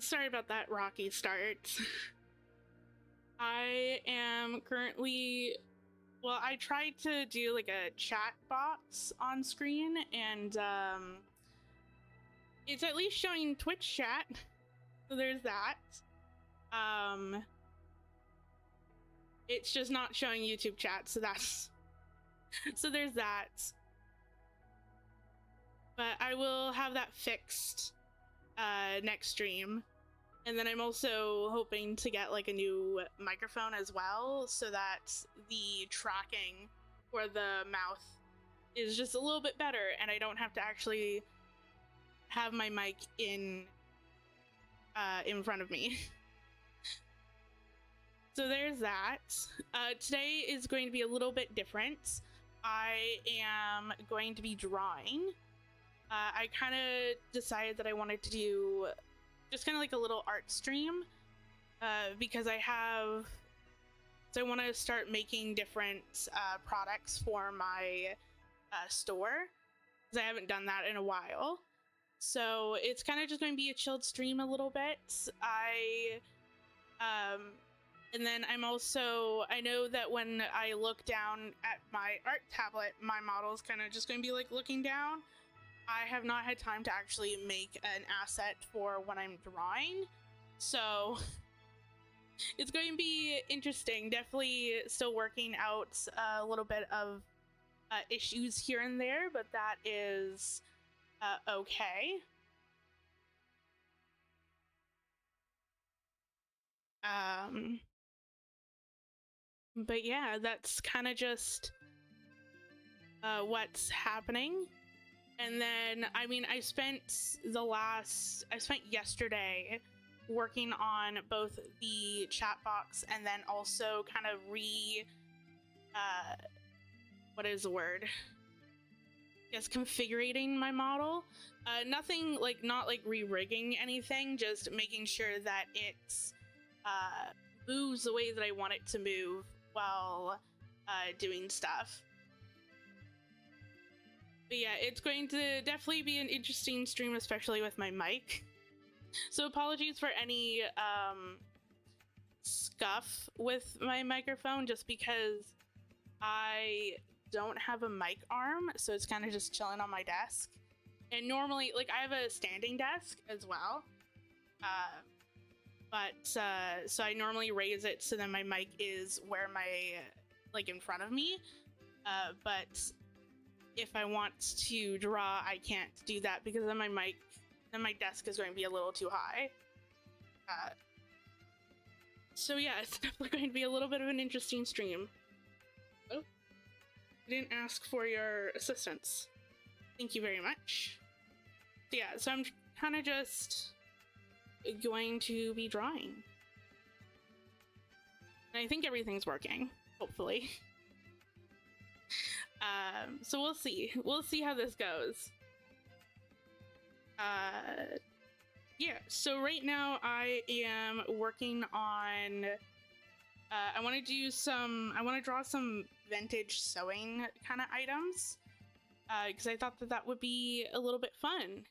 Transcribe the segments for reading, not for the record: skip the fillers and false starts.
Sorry about that rocky start. I am currently, well, I tried to do like a chat box on screen, and it's at least showing Twitch chat, so there's that. It's just not showing YouTube chat, so that's so there's that. But I will have that fixed next stream. And then I'm also hoping to get like a new microphone as well, so that the tracking for the mouth is just a little bit better, and I don't have to actually have my mic in front of me. So there's that. Today is going to be a little bit different. I am going to be drawing. I kind of decided that I wanted to do just kind of like a little art stream, because I want to start making different products for my store, because I haven't done that in a while. So it's kind of just going to be a chilled stream a little bit. And then I know that when I look down at my art tablet, my model is kind of just going to be like looking down. I have not had time to actually make an asset for when I'm drawing, so it's going to be interesting. Definitely still working out a little bit of issues here and there, but that is okay. But yeah, that's kind of just what's happening. And then, I mean, I spent yesterday working on both the chat box and then also kind of what is the word? Yes, configuring my model. Nothing like, not like re-rigging anything, just making sure that it moves the way that I want it to move while doing stuff. But yeah, it's going to definitely be an interesting stream, especially with my mic. So apologies for any scuff with my microphone, just because I don't have a mic arm, so it's kind of just chilling on my desk. And normally, like, I have a standing desk as well, so I normally raise it so then my mic is where my, like, in front of me, but if I want to draw, I can't do that because then my desk is going to be a little too high. So yeah, it's definitely going to be a little bit of an interesting stream. Oh, I didn't ask for your assistance. Thank you very much. So yeah, so I'm kind of just going to be drawing. And I think everything's working, hopefully. So we'll see. We'll see how this goes. Yeah, so right now I am working on, I want to draw some vintage sewing kind of items, because I thought that that would be a little bit fun.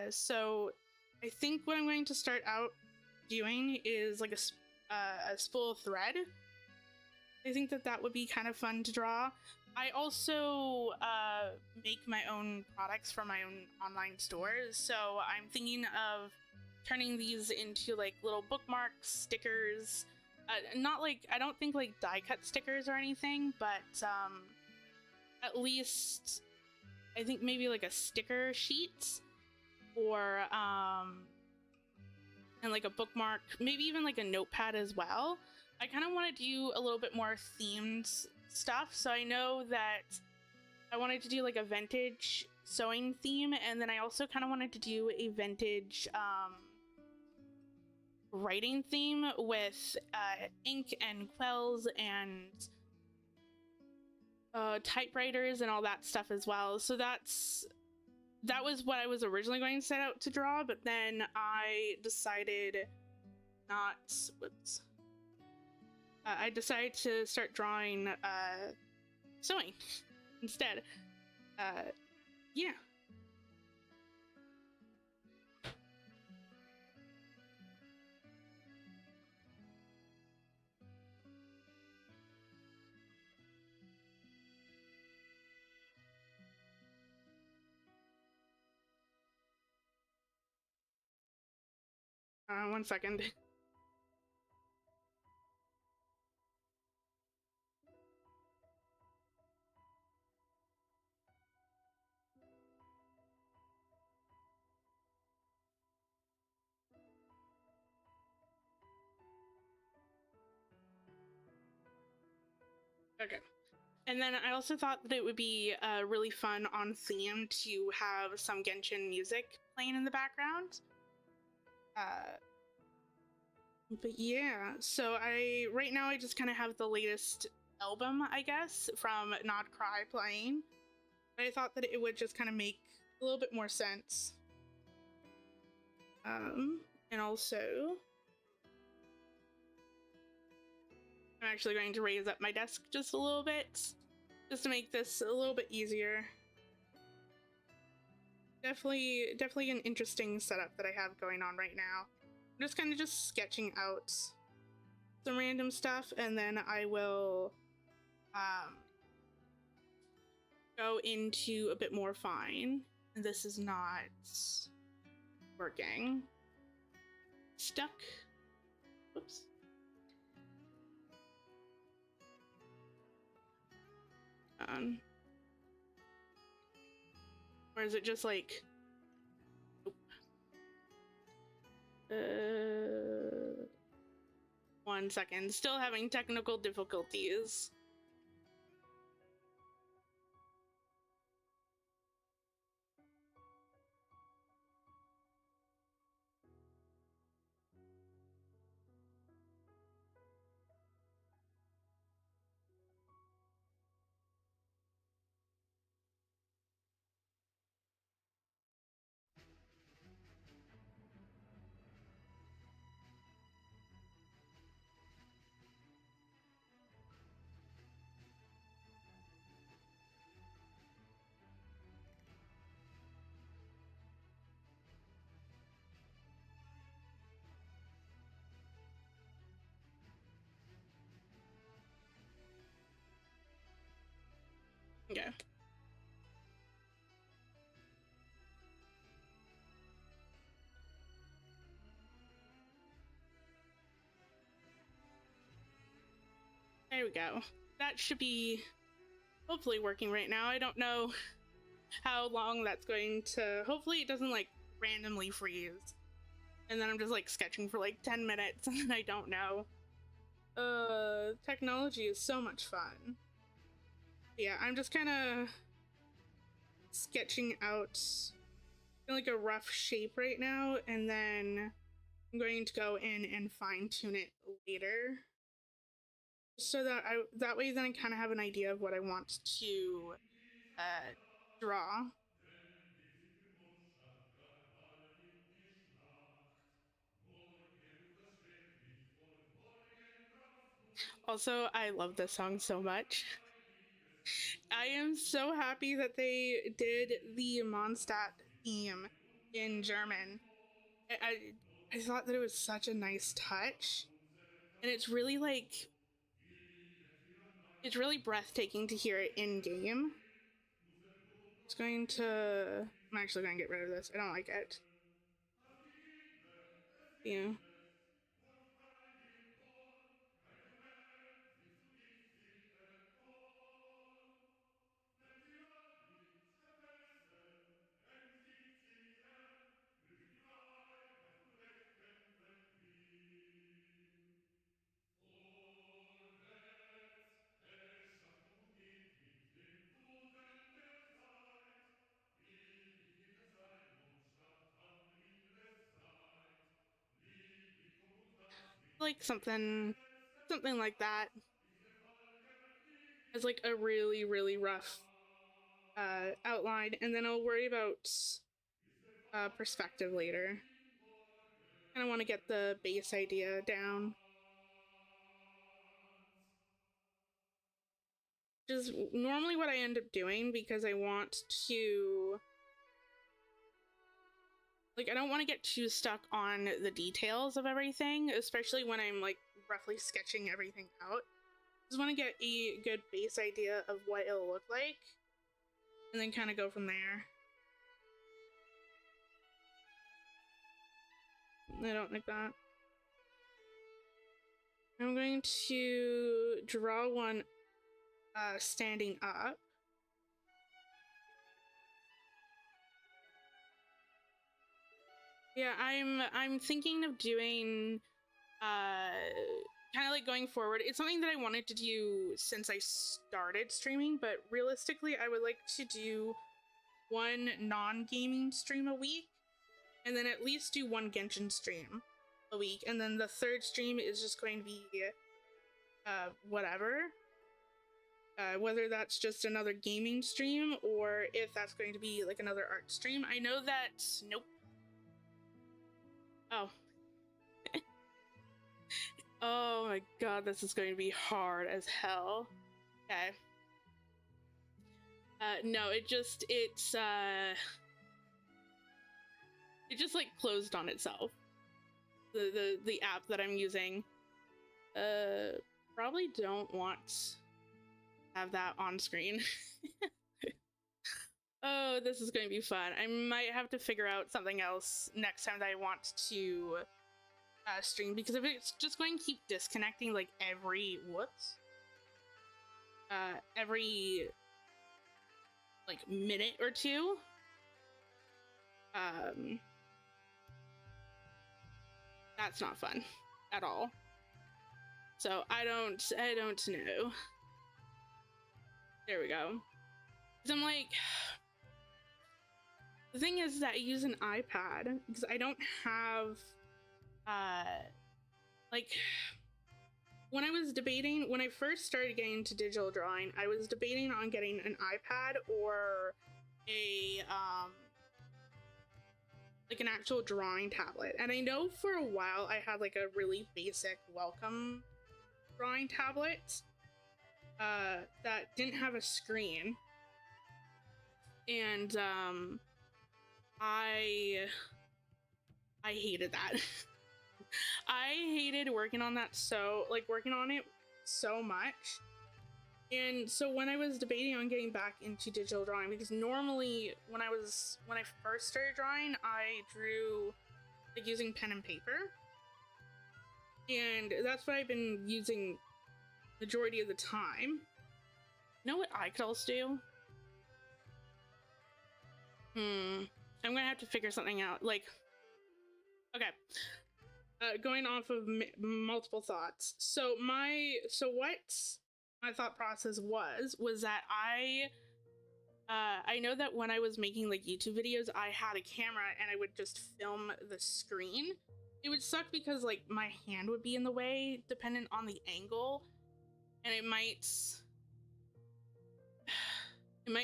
So I think what I'm going to start out doing is like a spool of thread. I think that that would be kind of fun to draw. I also make my own products for my own online stores, so I'm thinking of turning these into like little bookmarks, stickers, not like, I don't think like die cut stickers or anything, but at least I think maybe like a sticker sheet, or and like a bookmark, maybe even like a notepad as well. I kind of want to do a little bit more themed stuff, so I know that I wanted to do like a vintage sewing theme, and then I also kind of wanted to do a vintage writing theme with ink and quells and typewriters and all that stuff as well. So that was what I was originally going to set out to draw, but then I decided not. Whoops. I decided to start drawing sewing instead. Yeah. One second. Okay. And then I also thought that it would be really fun on theme to have some Genshin music playing in the background. But yeah, so right now I just kind of have the latest album, I guess, from Not Cry playing. But I thought that it would just kind of make a little bit more sense. And also, I'm actually going to raise up my desk just a little bit, just to make this a little bit easier. Definitely an interesting setup that I have going on right now. I'm just kind of just sketching out some random stuff, and then I will go into a bit more fine. This is not working. Stuck. Whoops. Or is it just like... One second. Still having technical difficulties. Okay. There we go. That should be hopefully working right now. I don't know how long that's going to... Hopefully it doesn't like randomly freeze. And then I'm just like sketching for like 10 minutes and I don't know. Technology is so much fun. Yeah, I'm just kind of sketching out like a rough shape right now, and then I'm going to go in and fine tune it later. So that way then I kind of have an idea of what I want to draw. Also, I love this song so much. I am so happy that they did the Mondstadt theme in German. I thought that it was such a nice touch, and it's really like... It's really breathtaking to hear it in game. It's going to... I'm actually going to get rid of this. I don't like it. Yeah. Like something like that. It's like a really rough outline, and then I'll worry about perspective later. I kind of want to get the base idea down. Which is normally what I end up doing, because I want to... Like, I don't want to get too stuck on the details of everything, especially when I'm, like, roughly sketching everything out. I just want to get a good base idea of what it'll look like, and then kind of go from there. I don't like that. I'm going to draw one standing up. Yeah, I'm thinking of doing kind of like going forward. It's something that I wanted to do since I started streaming, but realistically I would like to do one non-gaming stream a week, and then at least do one Genshin stream a week, and then the third stream is just going to be whatever. Whether that's just another gaming stream or if that's going to be like another art stream. I know that... Nope. Oh. Oh my god, this is going to be hard as hell. Okay. No, it just like closed on itself. The app that I'm using. Probably don't want to have that on screen. Oh, this is going to be fun. I might have to figure out something else next time that I want to stream, because if it's just going to keep disconnecting like every like minute or two, that's not fun at all. So I don't know. There we go. Because I'm like, the thing is that I use an iPad because I don't have like, when I first started getting into digital drawing, I was debating on getting an iPad or a like an actual drawing tablet. And I know for a while I had like a really basic Wacom drawing tablet that didn't have a screen, and I hated that. I hated working on it so much. And so when I was debating on getting back into digital drawing, because normally when I first started drawing, I drew like using pen and paper, and that's what I've been using majority of the time. You know what I could also do? I'm gonna have to figure something out. Like, okay, going off of multiple thoughts. So what my thought process was that I know that when I was making like YouTube videos, I had a camera and I would just film the screen. It would suck because like my hand would be in the way dependent on the angle, and it might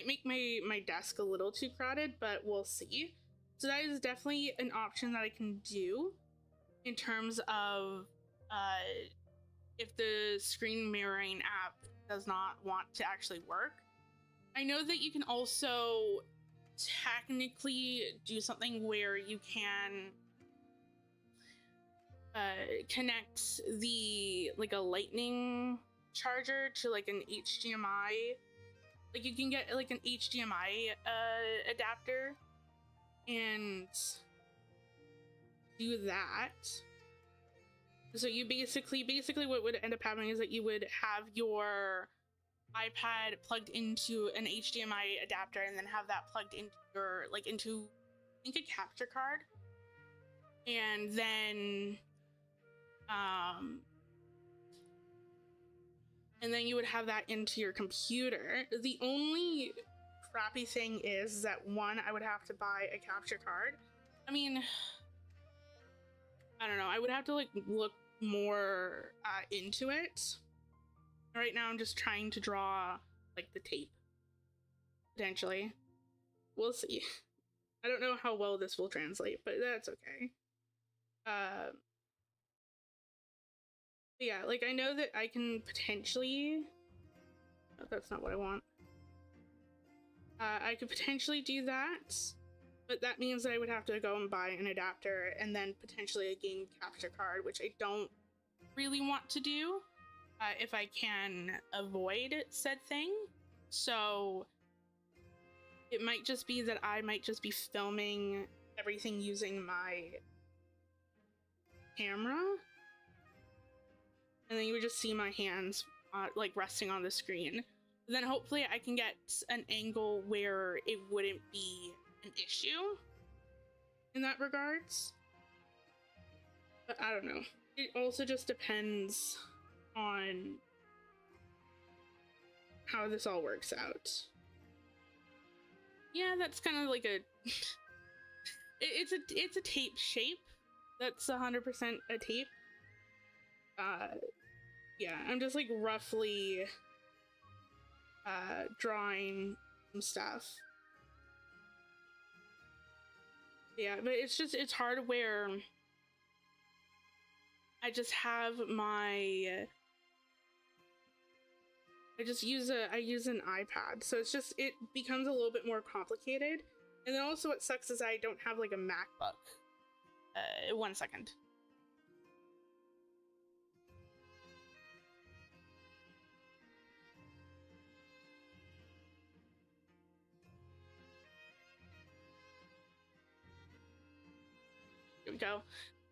make my desk a little too crowded, but we'll see. So that is definitely an option that I can do in terms of if the screen mirroring app does not want to actually work. I know that you can also technically do something where you can connect like a lightning charger to like an HDMI. Like you can get like an HDMI adapter and do that. So you basically what would end up happening is that you would have your iPad plugged into an HDMI adapter and then have that plugged into your into I think a capture card, and then you would have that into your computer. The only crappy thing is that one, I would have to buy a capture card. I mean, I don't know, I would have to like look more into it. Right now I'm just trying to draw like the tape, potentially. We'll see. I don't know how well this will translate, but that's okay. Yeah, like I know that I can potentially... Oh, that's not what I want. I could potentially do that, but that means that I would have to go and buy an adapter and then potentially a game capture card, which I don't really want to do if I can avoid said thing. So it might just be that I might just be filming everything using my camera, and then you would just see my hands like resting on the screen. Then hopefully I can get an angle where it wouldn't be an issue in that regards. But I don't know. It also just depends on how this all works out. Yeah, that's kind of like a it's a tape shape. That's 100% a tape. Yeah, I'm just like roughly drawing some stuff. Yeah, but it's hard where I just have my I use an iPad, so it becomes a little bit more complicated. And then also what sucks is I don't have like a MacBook. 1 second. Here we go.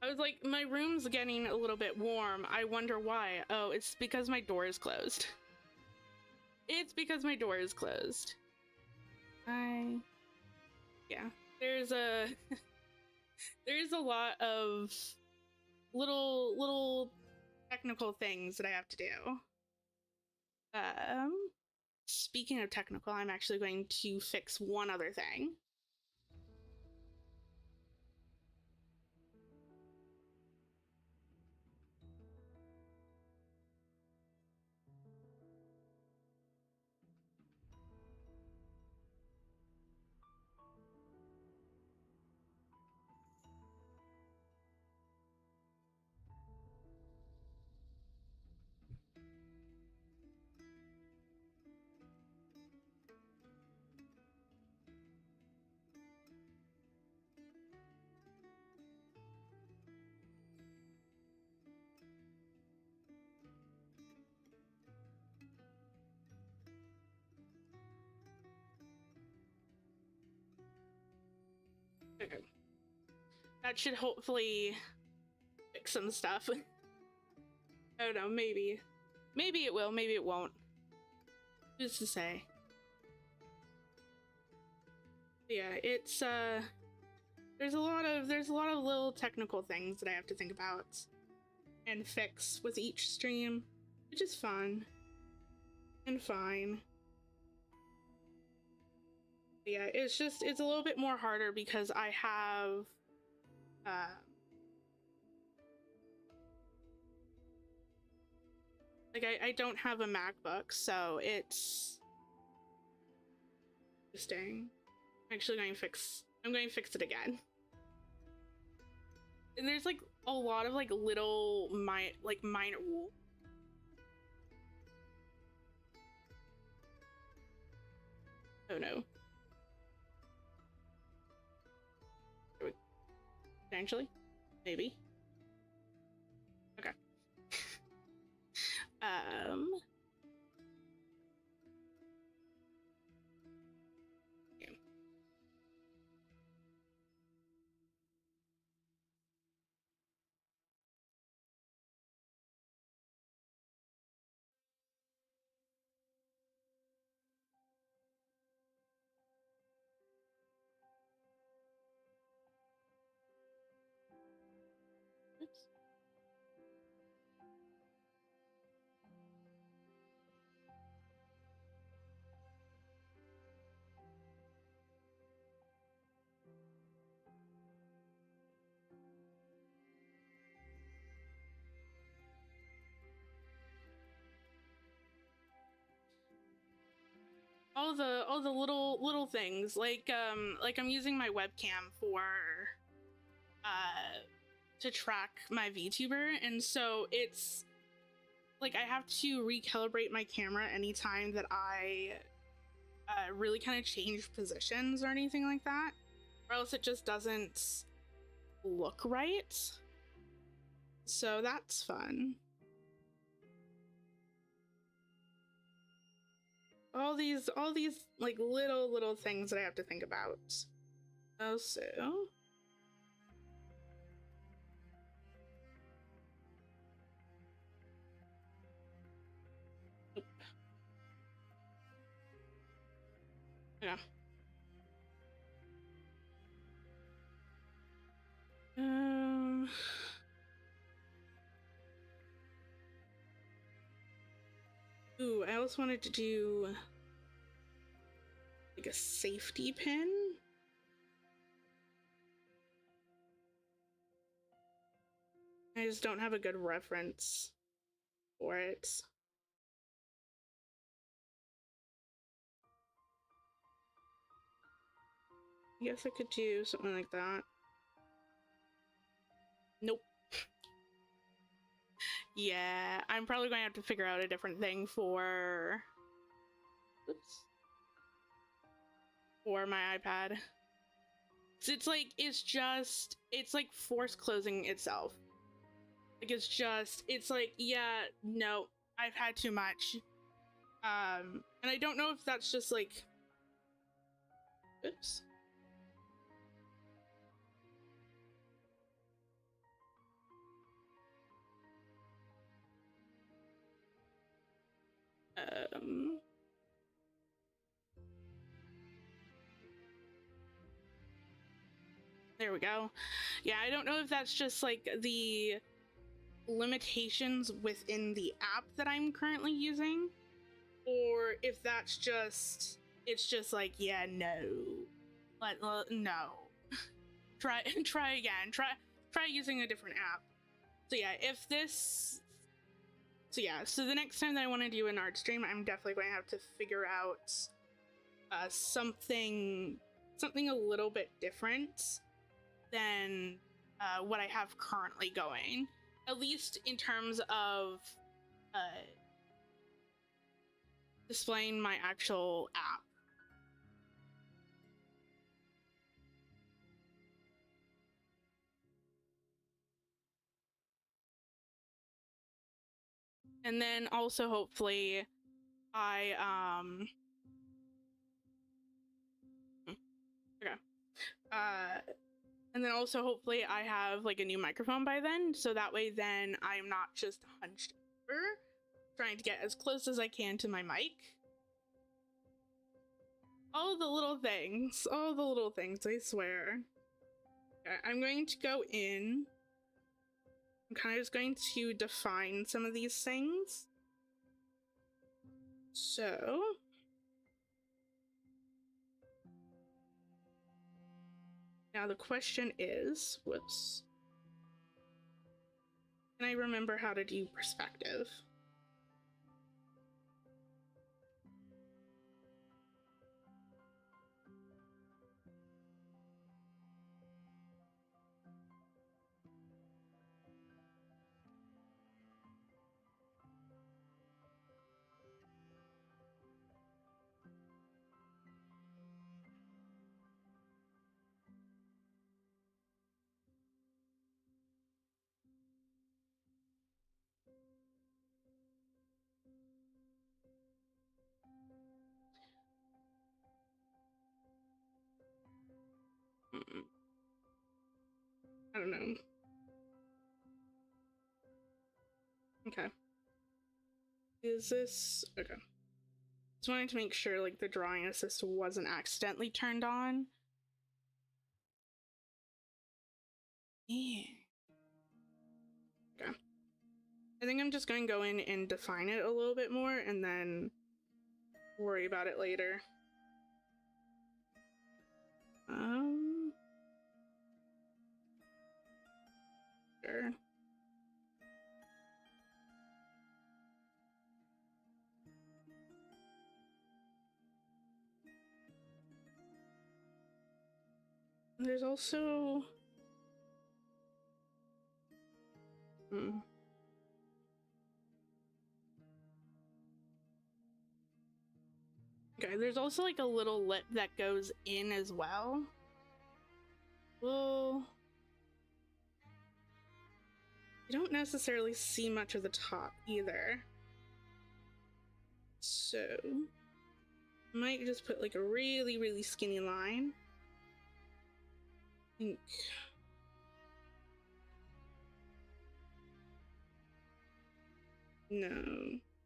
I was like, my room's getting a little bit warm. I wonder why. Oh, it's because my door is closed. It's because my door is closed. Yeah, there's a there's a lot of little technical things that I have to do. Speaking of technical, I'm actually going to fix one other thing. Okay. That should hopefully fix some stuff. I don't know, maybe. Maybe it will, maybe it won't. Who's to say? Yeah, it's there's a lot of little technical things that I have to think about and fix with each stream, which is fun and fine. Yeah, it's a little bit more harder because I have like I don't have a MacBook, so it's interesting. I'm going to fix it again. And there's like a lot of like little minor rules. Oh no. Potentially? Maybe. Okay. Yeah. Oops. All the little things like I'm using my webcam for to track my VTuber, and so it's like I have to recalibrate my camera anytime that I really kind of change positions or anything like that, or else it just doesn't look right. So that's fun. All these like little things that I have to think about. Also, Yeah. Um. Ooh, I also wanted to do like a safety pin. I just don't have a good reference for it. I guess I could do something like that. Nope. Yeah, I'm probably going to have to figure out a different thing for... Oops. For my iPad. So it's like, it's like force closing itself. Like it's like, yeah, no, I've had too much. And I don't know if that's just like, oops. There we go. Yeah, I don't know if that's just like the limitations within the app that I'm currently using, or if that's just, it's just like, yeah, no, no. try again. Try using a different app. So yeah, if this, so yeah, so the next time that I want to do an art stream, I'm definitely going to have to figure out something a little bit different than what I have currently going, at least in terms of displaying my actual app. And then also hopefully I okay. And then also hopefully I have like a new microphone by then, so that way then I'm not just hunched over trying to get as close as I can to my mic. All the little things, I swear. Okay, I'm going to go in. I'm kind of just going to define some of these things. So now the question is, whoops. Can I remember how to do perspective? I don't know. Okay. Is this okay? Just wanting to make sure like the drawing assist wasn't accidentally turned on. Yeah. Okay. I think I'm just going to go in and define it a little bit more and then worry about it later. Sure. There's also okay, there's also like a little lip that goes in as well. Well, you don't necessarily see much of the top either. So, I might just put like a really, really skinny line. I think. No.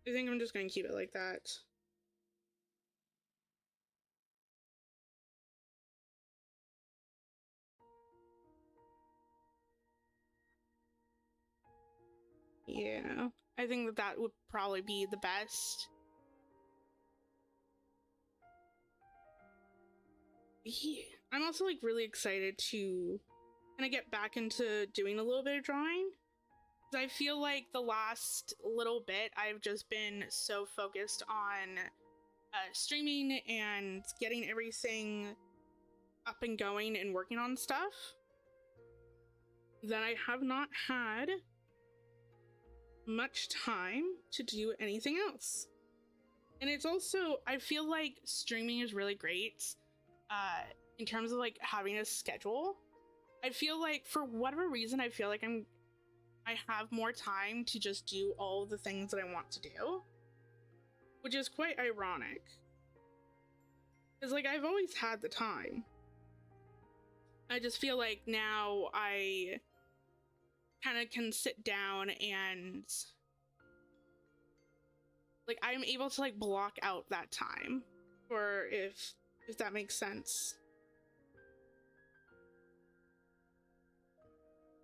I think I'm just going to keep it like that. Yeah, I think that that would probably be the best. Yeah. I'm also like really excited to kind of get back into doing a little bit of drawing. I feel like the last little bit I've just been so focused on streaming and getting everything up and going and working on stuff that I have not had much time to do anything else. And it's also, I feel like streaming is really great in terms of like having a schedule. I feel like for whatever reason, I feel like I have more time to just do all the things that I want to do, which is quite ironic. Because like I've always had the time. I just feel like now I kind of can sit down and like I'm able to like block out that time, or if that makes sense.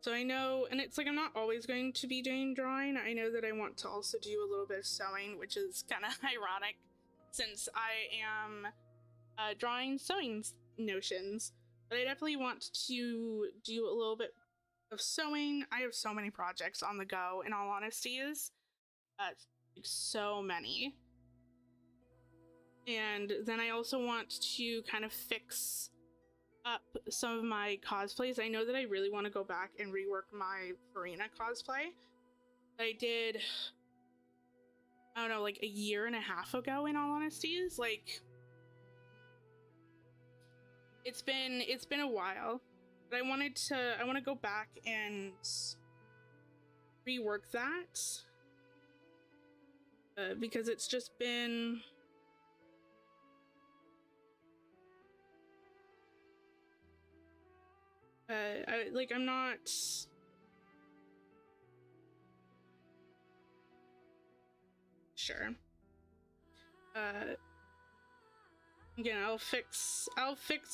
So I know, and it's like I'm not always going to be doing drawing. I know that I want to also do a little bit of sewing, which is kind of ironic since I am drawing sewing notions. But I definitely want to do a little bit of sewing. I have so many projects on the go, in all honesty, so many. And then I also want to kind of fix up some of my cosplays. I know that I really want to go back and rework my Furina cosplay that I did, I don't know, like a year and a half ago, in all honesty. Is like it's been a while, but I want to go back and rework that because it's just been I'm not sure. Again, I'll fix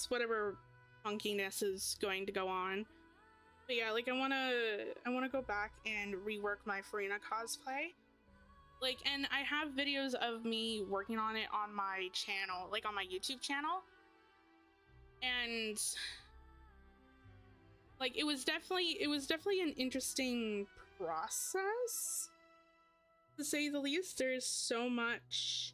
whatever funkiness is going to go on. But yeah, like I wanna go back and rework my Furina cosplay. Like, and I have videos of me working on it on my channel, like on my YouTube channel. And like it was definitely an interesting process, to say the least. There's so much.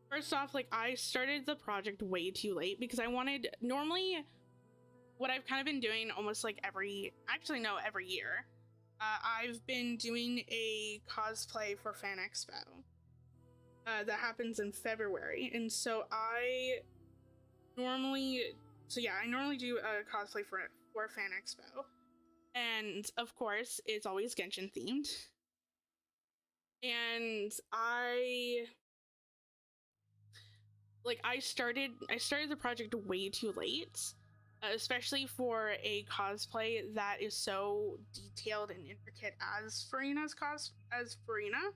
First off, like I started the project way too late because I wanted, normally what I've kind of been doing almost like every year, I've been doing a cosplay for Fan Expo that happens in February, and so I normally do a cosplay for Fan Expo, and of course it's always Genshin themed. And I started the project way too late, especially for a cosplay that is so detailed and intricate as Furina's as Furina.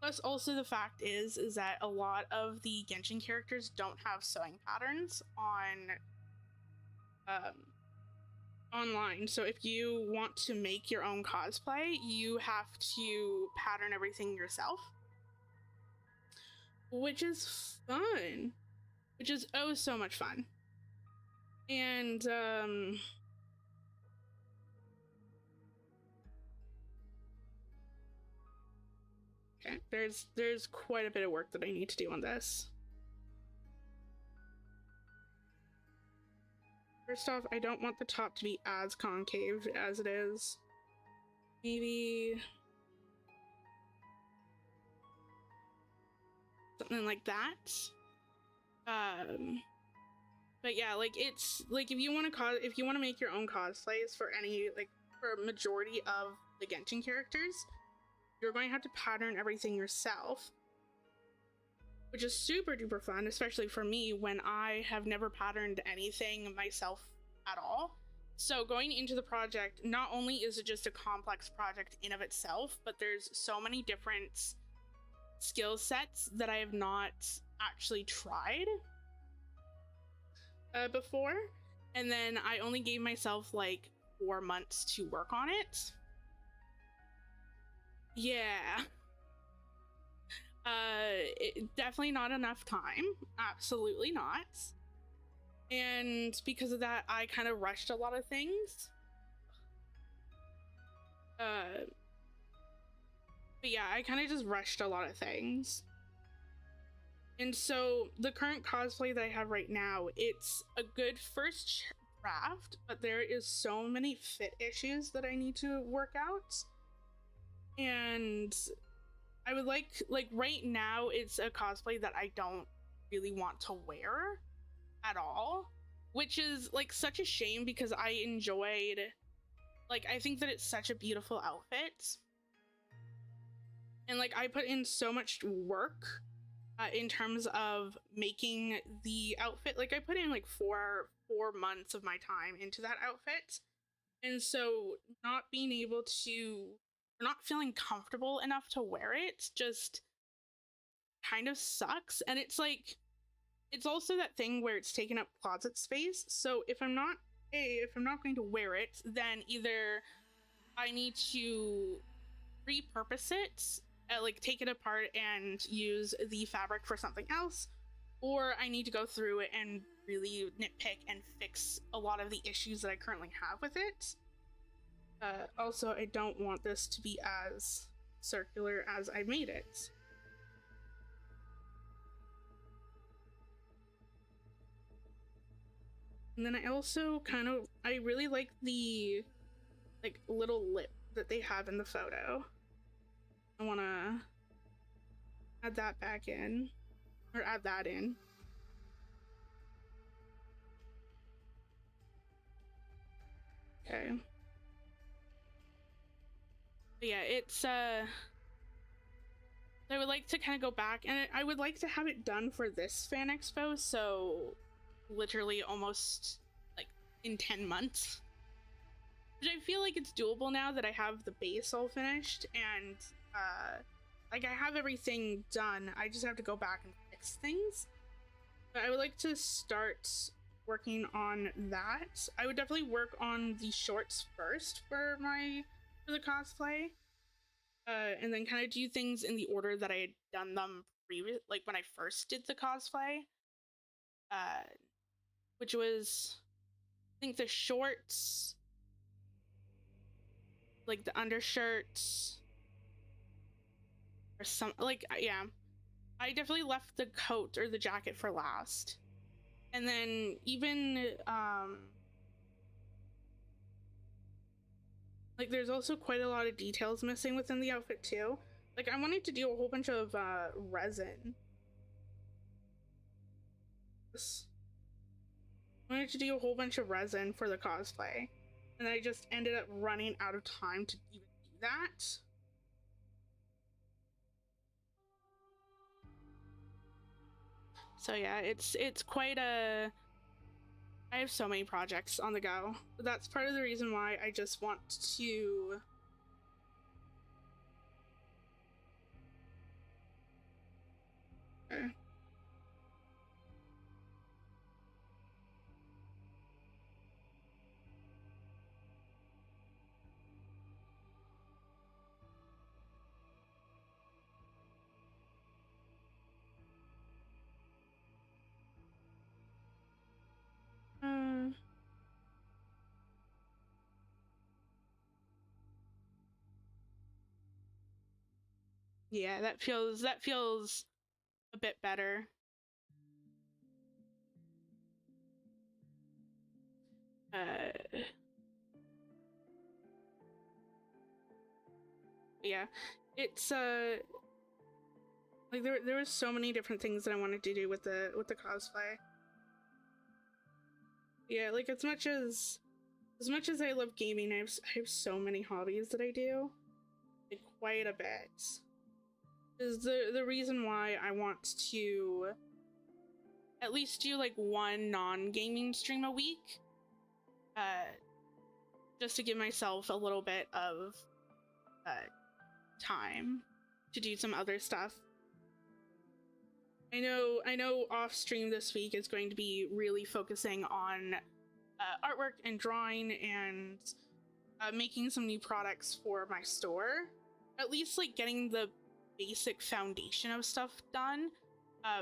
Plus, also the fact is that a lot of the Genshin characters don't have sewing patterns online. So if you want to make your own cosplay, you have to pattern everything yourself, which is fun, which is oh so much fun. And okay, there's quite a bit of work that I need to do on this. First off, I don't want the top to be as concave as it is. Maybe something like that. But yeah, like it's like if you want to make your own cosplays for for majority of the Genshin characters, you're going to have to pattern everything yourself, which is super duper fun, especially for me when I have never patterned anything myself at all. So going into the project, not only is it just a complex project in of itself, but there's so many different skill sets that I have not actually tried before. And then I only gave myself like 4 months to work on it. Yeah. Definitely not enough time. Absolutely not. And because of that, I kind of rushed a lot of things. But yeah, I kind of just rushed a lot of things. And so the current cosplay that I have right now, it's a good first draft, but there is so many fit issues that I need to work out. And I would like right now, it's a cosplay that I don't really want to wear at all, which is like such a shame because I enjoyed, like, I think that it's such a beautiful outfit. And like I put in so much work in terms of making the outfit. Like I put in like four months of my time into that outfit, and so not being able to, or not feeling comfortable enough to wear it, just kind of sucks. And it's like, it's also that thing where it's taking up closet space. So if I'm not going to wear it, then either I need to repurpose it, like take it apart and use the fabric for something else, or I need to go through it and really nitpick and fix a lot of the issues that I currently have with it. Also, I don't want this to be as circular as I made it. And then I also I really like the like little lip that they have in the photo. I want to add that back in, or add that in. Okay. But yeah, it's I would like to kind of go back, and I would like to have it done for this fan expo, so literally almost like in 10 months. Which I feel like it's doable now that I have the base all finished, and like I have everything done. I just have to go back and fix things. But I would like to start working on that. I would definitely work on the shorts first for the cosplay, and then kind of do things in the order that I had done them previous, like when I first did the cosplay, which was, I think, the shorts, like the undershirts, or some, like, yeah, I definitely left the coat or the jacket for last. And then even like there's also quite a lot of details missing within the outfit too. Like I wanted to do a whole bunch of resin. I wanted to do a whole bunch of resin for the cosplay, and I just ended up running out of time to even do that. So yeah, it's quite a, I have so many projects on the go. That's part of the reason why I just want to okay. Yeah, that feels a bit better. Yeah, it's like there was so many different things that I wanted to do with the cosplay. Yeah, like as much as I love gaming, I have so many hobbies that I do, like quite a bit. Is the reason why I want to at least do like one non-gaming stream a week, just to give myself a little bit of time to do some other stuff. I know off stream this week is going to be really focusing on artwork and drawing and making some new products for my store. at least like getting the basic foundation of stuff done,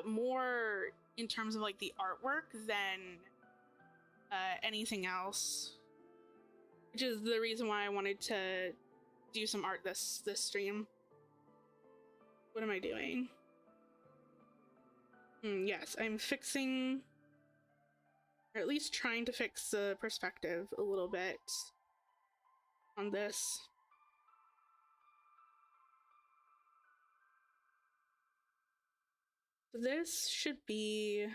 more in terms of like the artwork than anything else, which is the reason why I wanted to do some art this stream. What am I doing? Yes, I'm fixing, or at least trying to fix the perspective a little bit on this. This should be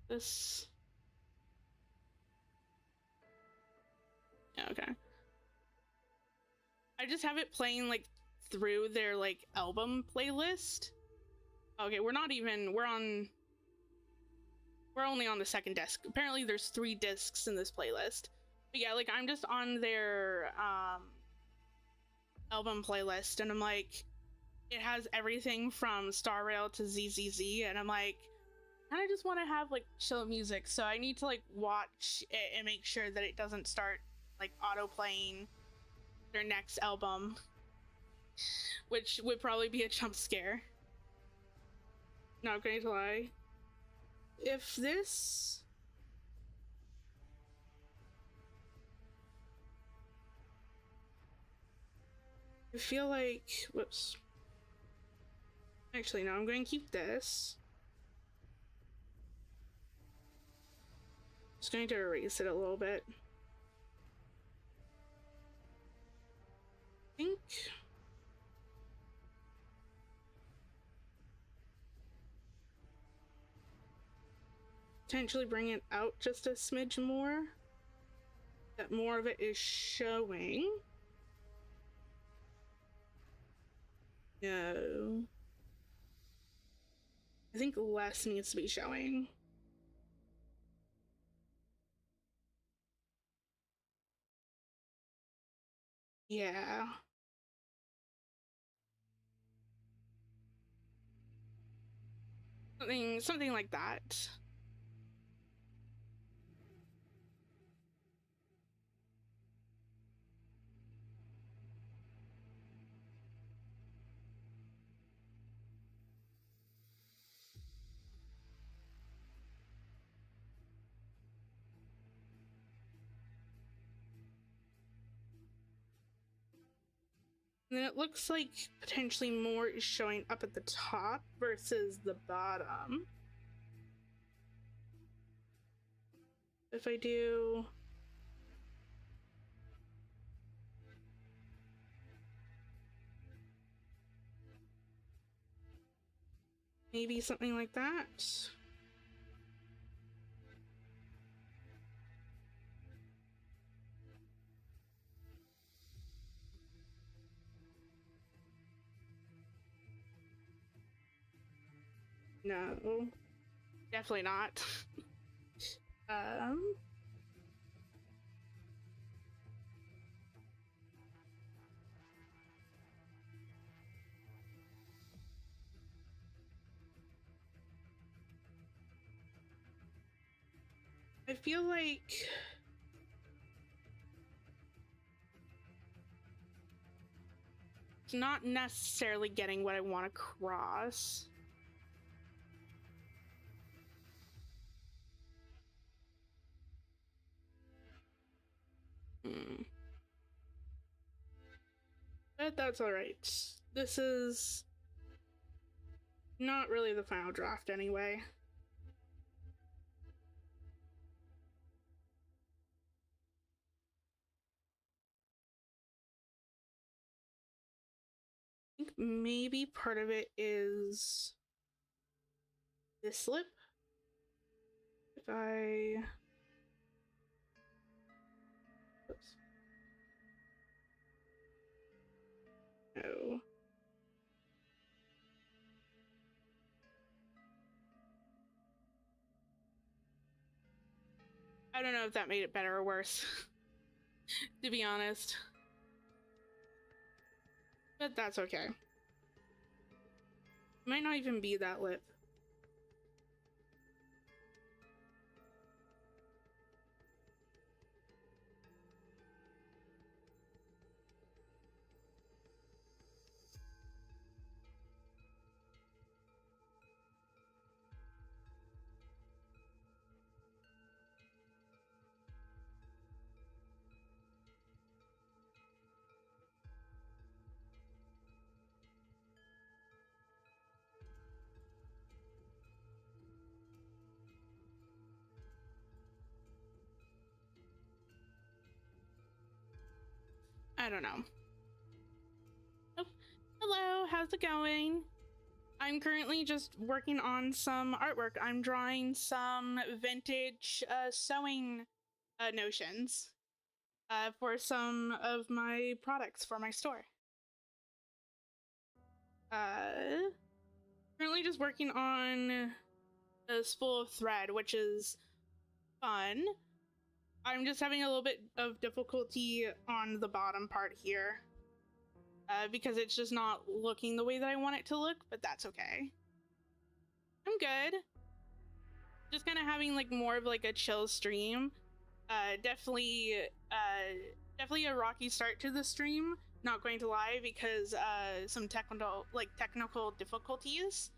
this. Okay. I just have it playing like through their like album playlist. Okay, we're only on the second disc. Apparently there's 3 discs in this playlist. But yeah, like I'm just on their album playlist, and I'm like, it has everything from Star Rail to ZZZ, and I'm like, I kind of just want to have like chill music, so I need to like watch it and make sure that it doesn't start like auto playing their next album, which would probably be a jump scare. Not going to lie. If this... I feel like... Whoops. Actually, no, I'm going to keep this. Just going to erase it a little bit. I think... potentially bring it out just a smidge more. That more of it is showing. No. I think less needs to be showing. Yeah. Something like that. And then it looks like potentially more is showing up at the top versus the bottom. If I do... maybe something like that. No, definitely not. I feel like it's not necessarily getting what I want across. But that's alright. This is not really the final draft anyway. I think maybe part of it is this lip. If I... oops. No. I don't know if that made it better or worse, to be honest. But that's okay. Might not even be that lip. I don't know. Oh, hello, how's it going? I'm currently just working on some artwork. I'm drawing some vintage sewing notions for some of my products for my store. Currently just working on a spool of thread, which is fun. I'm just having a little bit of difficulty on the bottom part here because it's just not looking the way that I want it to look, but that's okay. I'm good. Just kind of having like more of like a chill stream. Definitely a rocky start to the stream, not going to lie, because some technical difficulties.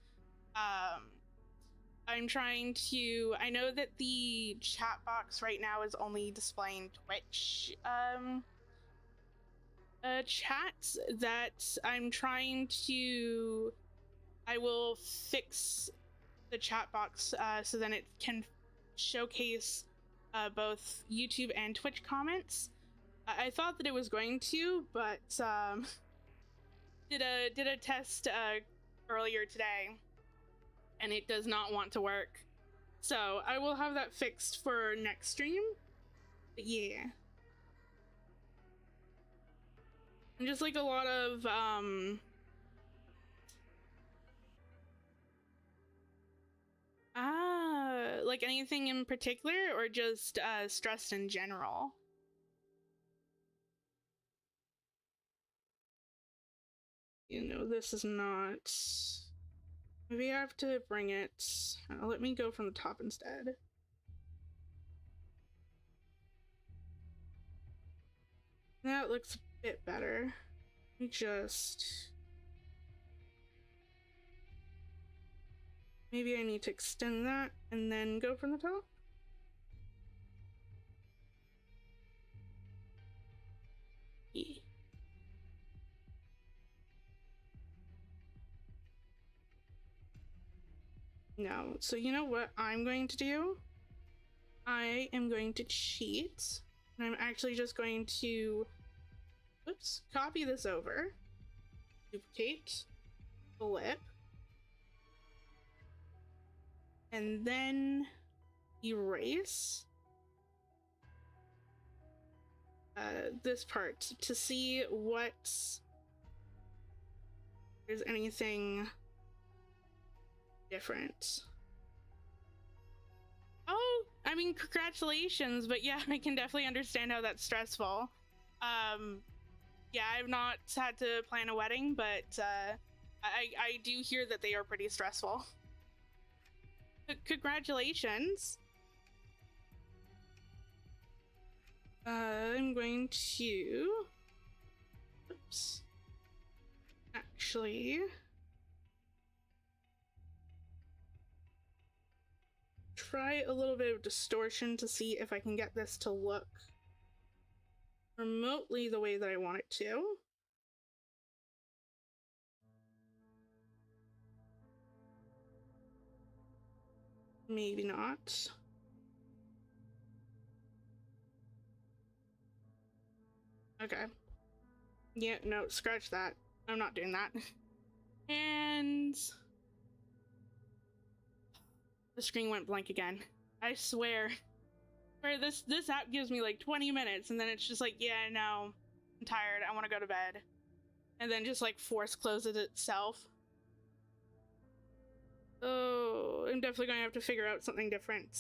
I'm trying to, I know that the chat box right now is only displaying Twitch chats that I'm trying to, I will fix the chat box so then it can showcase both YouTube and Twitch comments. I thought that it was going to, but did a test earlier today, and it does not want to work. So I will have that fixed for next stream. But yeah, and just like a lot of like anything in particular, or just stress in general? You know, this is not... Maybe I have to bring it... let me go from the top instead. That looks a bit better. Let me just... Maybe I need to extend that and then go from the top? Yeah. No, so you know what I'm going to do? I am going to cheat, and I'm actually just going to, oops, copy this over, duplicate, flip, and then erase this part to see what there's anything different. Oh, I mean, congratulations, but yeah, I can definitely understand how that's stressful. Yeah, I've not had to plan a wedding, but I do hear that they are pretty stressful. Congratulations. I'm going to, oops, actually try a little bit of distortion to see if I can get this to look remotely the way that I want it to. Maybe not. Okay. Yeah, no, scratch that. I'm not doing that. And the screen went blank again. I swear. Where this app gives me like 20 minutes and then it's just like, yeah, no, I'm tired, I want to go to bed. And then just like force closes itself. Oh, I'm definitely going to have to figure out something different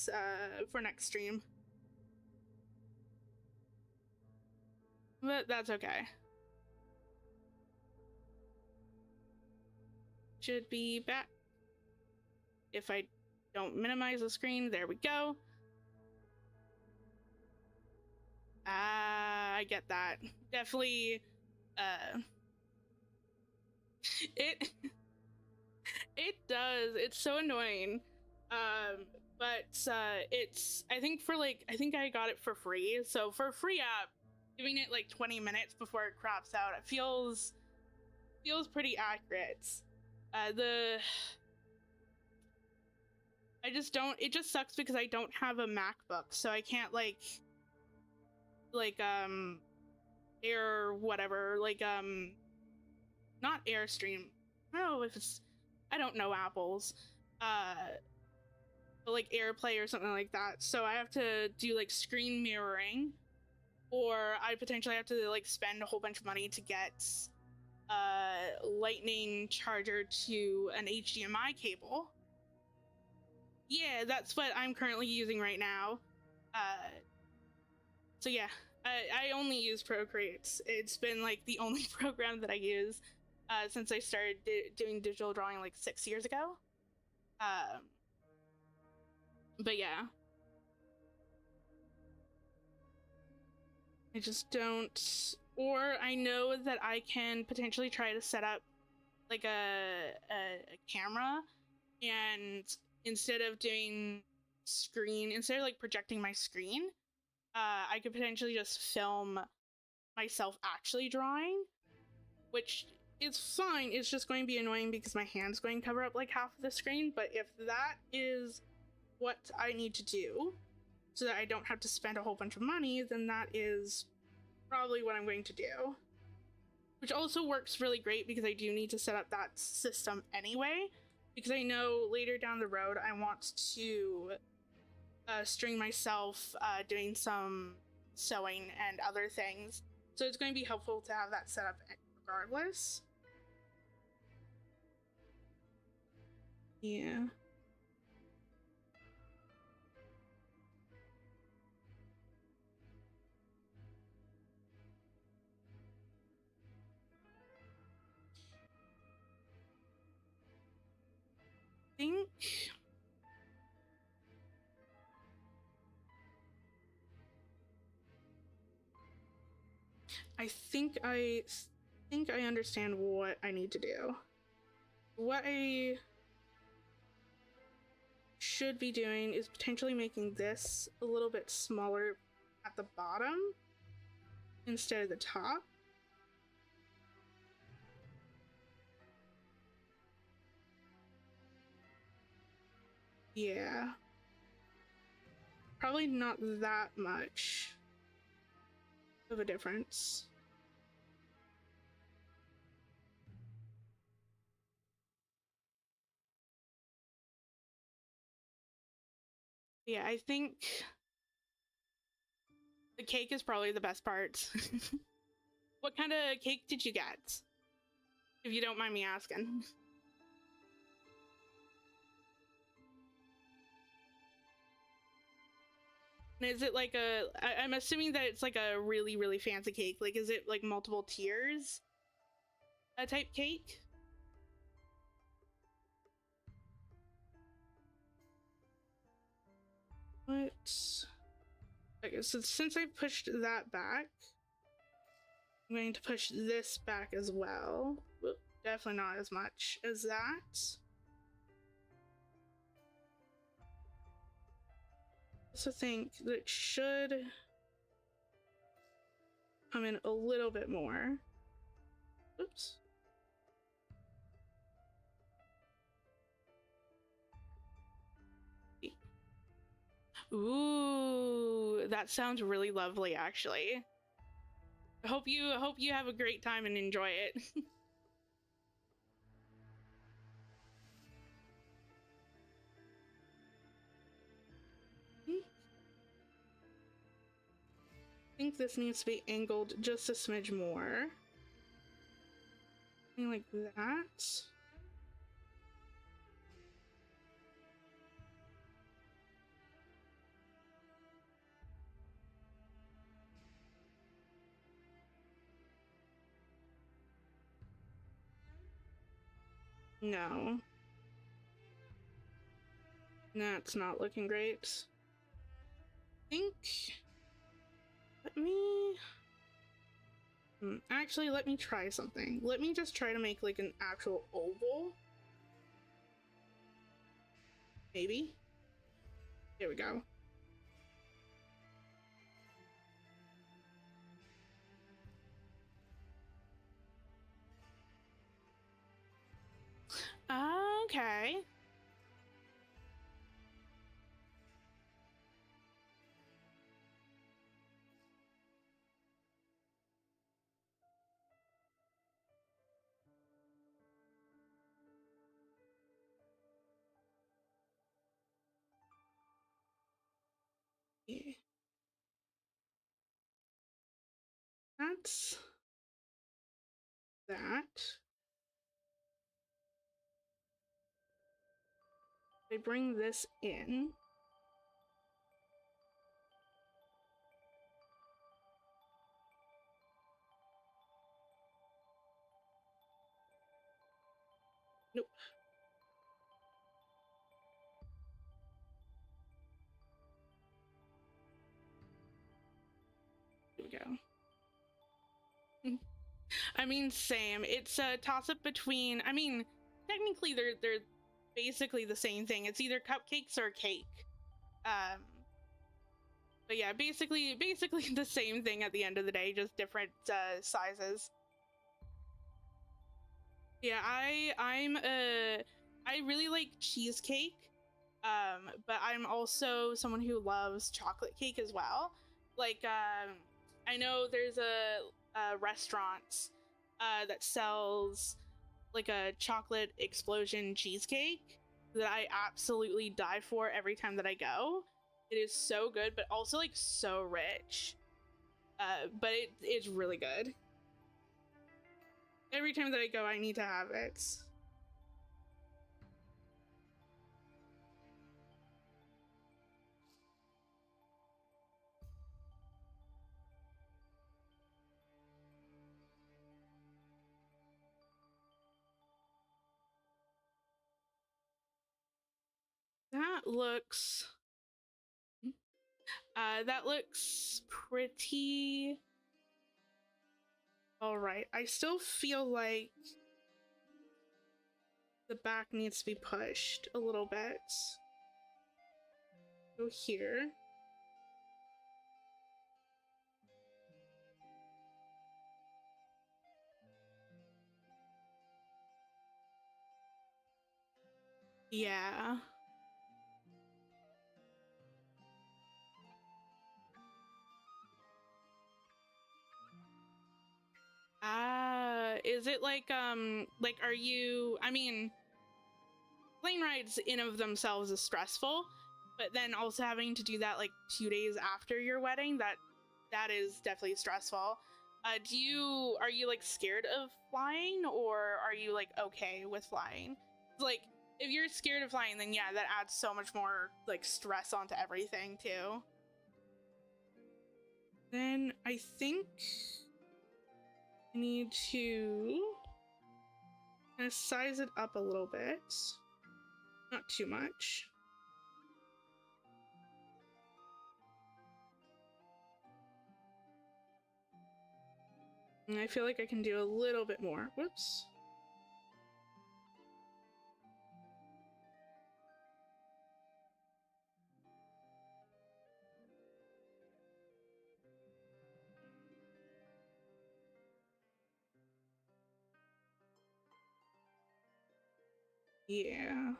for next stream. But that's okay. Should be back. If I don't minimize the screen, there we go. I get that. Definitely, it does. It's so annoying. But it's, I think I got it for free. So for a free app, giving it like 20 minutes before it crops out, it feels pretty accurate. It just sucks because I don't have a MacBook, so I can't air whatever, like not Airstream. I don't know if it's, I don't know apples. But like AirPlay or something like that. So I have to do like screen mirroring, or I potentially have to like spend a whole bunch of money to get a lightning charger to an HDMI cable. Yeah, that's what I'm currently using right now. So yeah, I only use Procreate. It's been like the only program that I use since I started doing digital drawing like 6 years ago. But yeah, I just don't. Or I know that I can potentially try to set up like a camera, and instead of doing screen, instead of like projecting my screen, I could potentially just film myself actually drawing, which is fine. It's just going to be annoying because my hand's going to cover up like half of the screen. But if that is what I need to do so that I don't have to spend a whole bunch of money, then that is probably what I'm going to do. Which also works really great because I do need to set up that system anyway, because I know later down the road I want to string myself doing some sewing and other things. So it's going to be helpful to have that set up regardless. Yeah. I think I understand what I need to do. What I should be doing is potentially making this a little bit smaller at the bottom instead of the top. Yeah. Probably not that much of a difference. Yeah, I think the cake is probably the best part. What kind of cake did you get? If you don't mind me asking. Is it like I'm assuming that it's like a really, really fancy cake. Like, is it like multiple tiers? A type cake? What? Okay, so since I pushed that back, I'm going to push this back as well. Whoop, definitely not as much as that. I also think that it should come in a little bit more. Oops. Ooh, that sounds really lovely, actually. I hope you have a great time and enjoy it. I think this needs to be angled just a smidge more. Something like that. No. That's not looking great. I think... Let me... Actually, let me try something. Let me just try to make like an actual oval. Maybe. There we go. Okay. Yeah. That's that. I bring this in. Nope. Here we go. I mean, same. It's a toss-up between. I mean, technically, they're basically the same thing. It's either cupcakes or cake. But yeah, basically the same thing at the end of the day, just different sizes. Yeah, I really like cheesecake. But I'm also someone who loves chocolate cake as well. Like, I know there's a restaurant that sells like a chocolate explosion cheesecake that I absolutely die for every time that I go. It is so good, but also like so rich. But it's really good. Every time that I go, I need to have it. That looks pretty all right. I still feel like the back needs to be pushed a little bit. Go here. Yeah. Is it like are you, I mean, plane rides in of themselves is stressful, but then also having to do that like 2 days after your wedding, that is definitely stressful. Are you like scared of flying, or are you like okay with flying? Like, if you're scared of flying, then yeah, that adds so much more like stress onto everything too. Then I think I need to kind of size it up a little bit. Not too much. And I feel like I can do a little bit more. Whoops. Yeah. I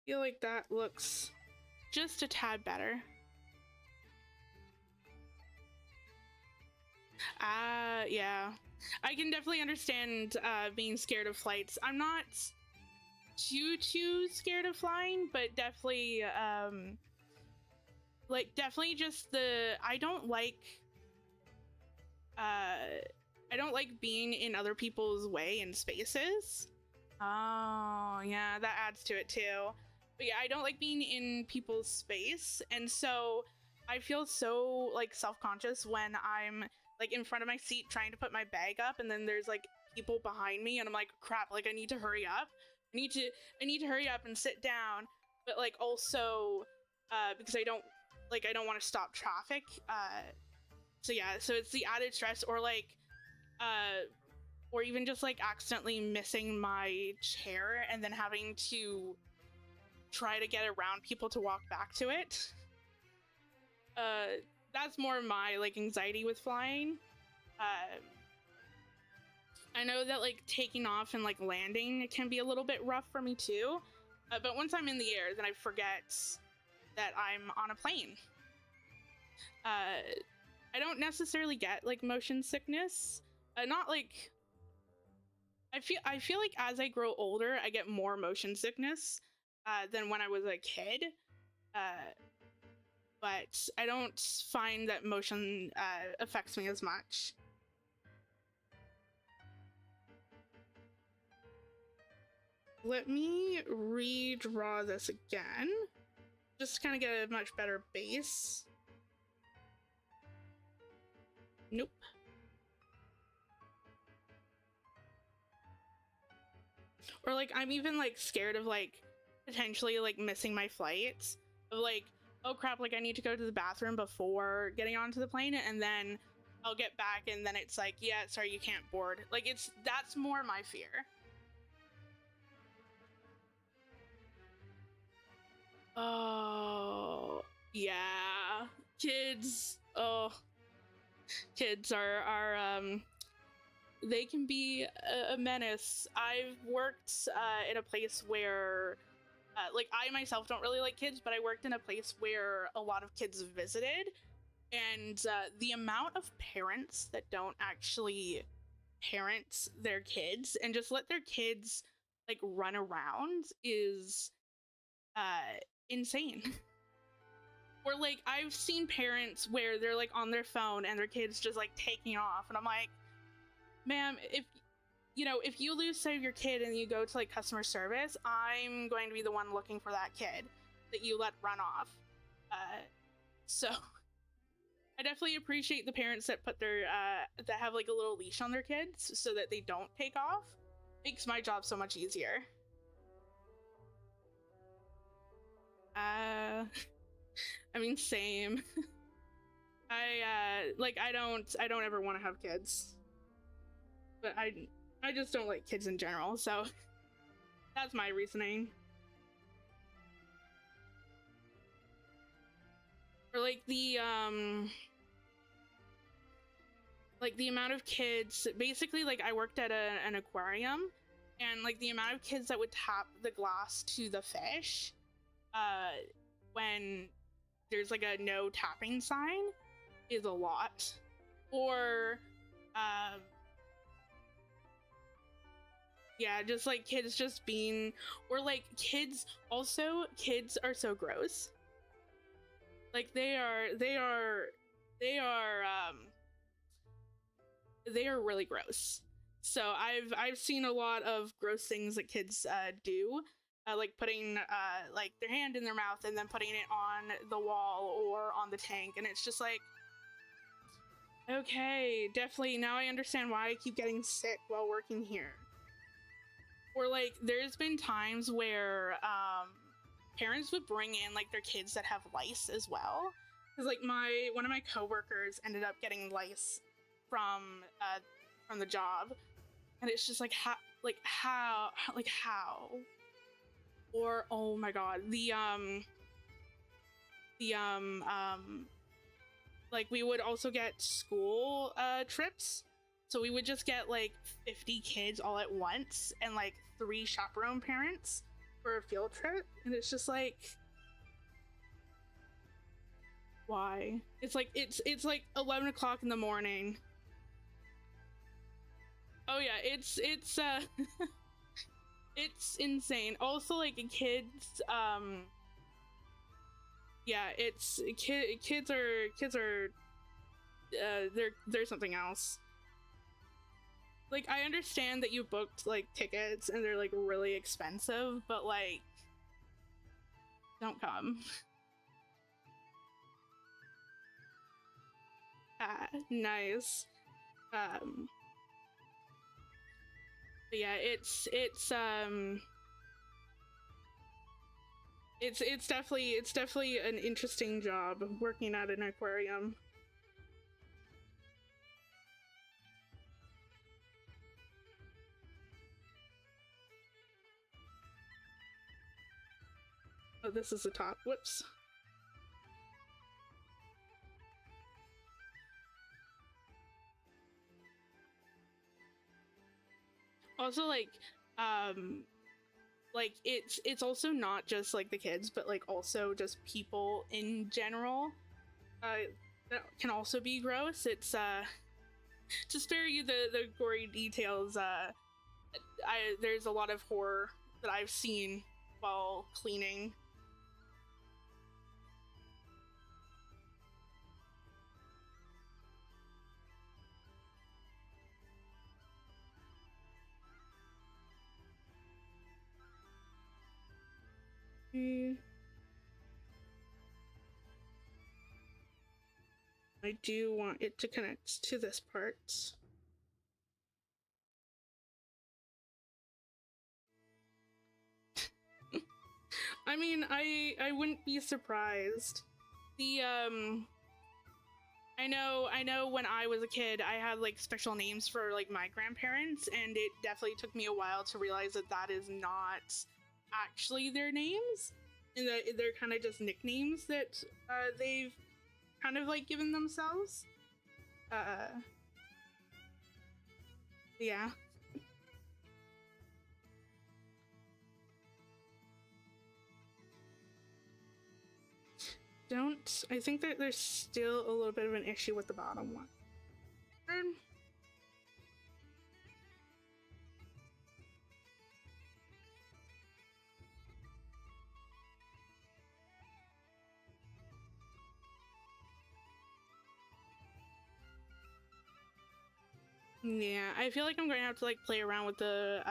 feel like that looks just a tad better. Yeah. I can definitely understand being scared of flights. I'm not too scared of flying, but definitely definitely just I don't like being in other people's way in spaces. Oh, yeah, that adds to it too. But yeah, I don't like being in people's space, and so I feel so like self-conscious when I'm like in front of my seat trying to put my bag up, and then there's like people behind me, and I'm like, crap, like I need to hurry up. I need to hurry up and sit down, but like also because I don't want to stop traffic. So yeah, so it's the added stress, or even just like accidentally missing my chair and then having to try to get around people to walk back to it. That's more my like anxiety with flying. I know that like taking off and like landing, it can be a little bit rough for me too. But once I'm in the air, then I forget that I'm on a plane. I don't necessarily get like motion sickness. Not like I feel like as I grow older, I get more motion sickness than when I was a kid. Uh, but I don't find that motion affects me as much. Let me redraw this again, just to kind of get a much better base. Nope. Or like I'm even like scared of like potentially like missing my flights, of like, oh crap, like I need to go to the bathroom before getting onto the plane, and then I'll get back and then it's like, yeah, sorry, you can't board. Like that's more my fear. Oh yeah, kids. Oh, kids are they can be a menace. I've worked in a place where like I myself don't really like kids, but I worked in a place where a lot of kids visited, and the amount of parents that don't actually parent their kids and just let their kids like run around is insane. Or like I've seen parents where they're like on their phone and their kids just like taking off, and I'm like, ma'am, if you lose sight of your kid and you go to like customer service, I'm going to be the one looking for that kid that you let run off. So I definitely appreciate the parents that put their that have like a little leash on their kids so that they don't take off. Makes my job so much easier. I mean, same. I don't ever want to have kids, but I just don't like kids in general, so that's my reasoning. Or like the amount of kids, basically, like I worked at an aquarium, and like the amount of kids that would tap the glass to the fish when there's like a no tapping sign is a lot. Or yeah, just like kids just being, or like kids are so gross. Like they are really gross. So I've seen a lot of gross things that kids do, like putting like their hand in their mouth and then putting it on the wall or on the tank, and it's just like, okay, definitely now I understand why I keep getting sick while working here. Or like there's been times where parents would bring in like their kids that have lice as well, because like one of my coworkers ended up getting lice from the job, and it's just like how. Or oh my god, like we would also get school trips, so we would just get like 50 kids all at once and like 3 chaperone parents for a field trip, and it's just like, why? It's like it's like 11 o'clock in the morning. Oh yeah, it's it's insane. Also, like kids, yeah, it's kids are they're something else. Like I understand that you booked like tickets and they're like really expensive, but like don't come. Ah, nice. But yeah, it's definitely an interesting job working at an aquarium. Oh, this is the top. Whoops. Also, like it's also not just like the kids, but like also just people in general that can also be gross. It's to spare you the gory details, there's a lot of horror that I've seen while cleaning. I do want it to connect to this part. I mean, I wouldn't be surprised. The I know when I was a kid, I had like special names for like my grandparents, and it definitely took me a while to realize that that is not actually their names, and that they're kind of just nicknames that they've kind of like given themselves. Yeah. I think that there's still a little bit of an issue with the bottom one. Yeah, I feel like I'm going to have to like play around with the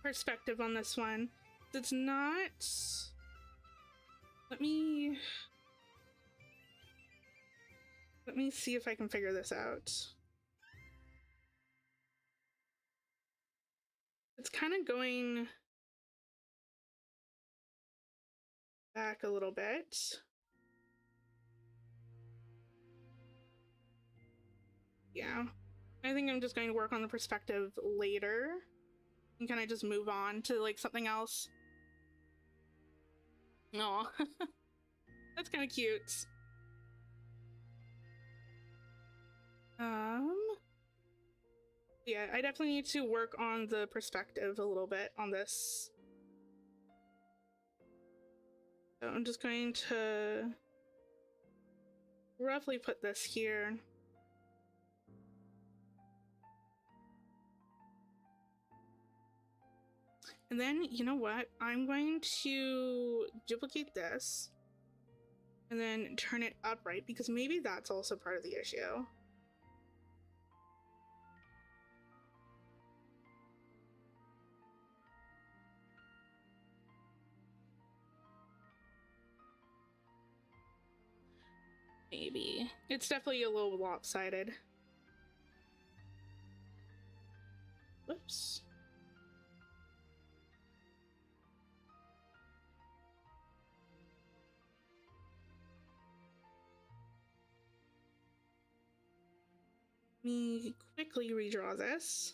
perspective on this one. It's not. Let me see if I can figure this out. It's kind of going back a little bit. Yeah, I think I'm just going to work on the perspective later and kind of just move on to like something else. Aw, that's kind of cute. Yeah, I definitely need to work on the perspective a little bit on this. So I'm just going to roughly put this here. And then, you know what? I'm going to duplicate this and then turn it upright, because maybe that's also part of the issue. Maybe. It's definitely a little lopsided. Whoops. Let me quickly redraw this.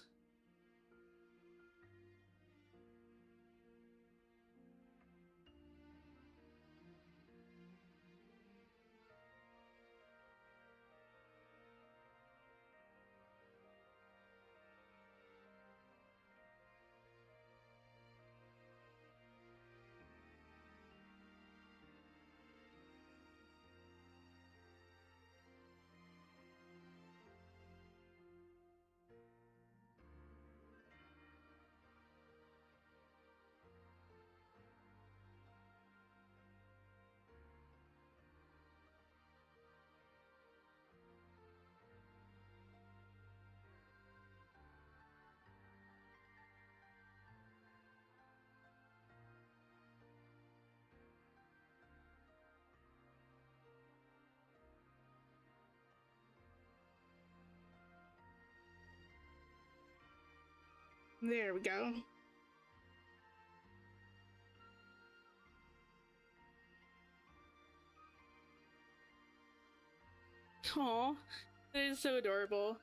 There we go. Aw, that is so adorable.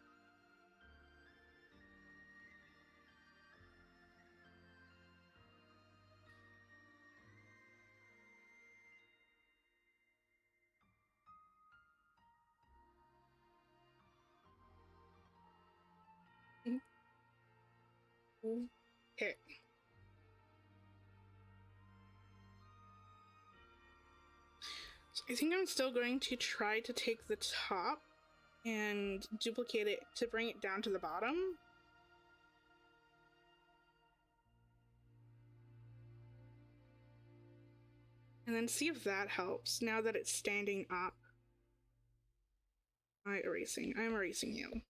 Okay. So I think I'm still going to try to take the top and duplicate it to bring it down to the bottom. And then see if that helps now that it's standing up. I'm erasing you.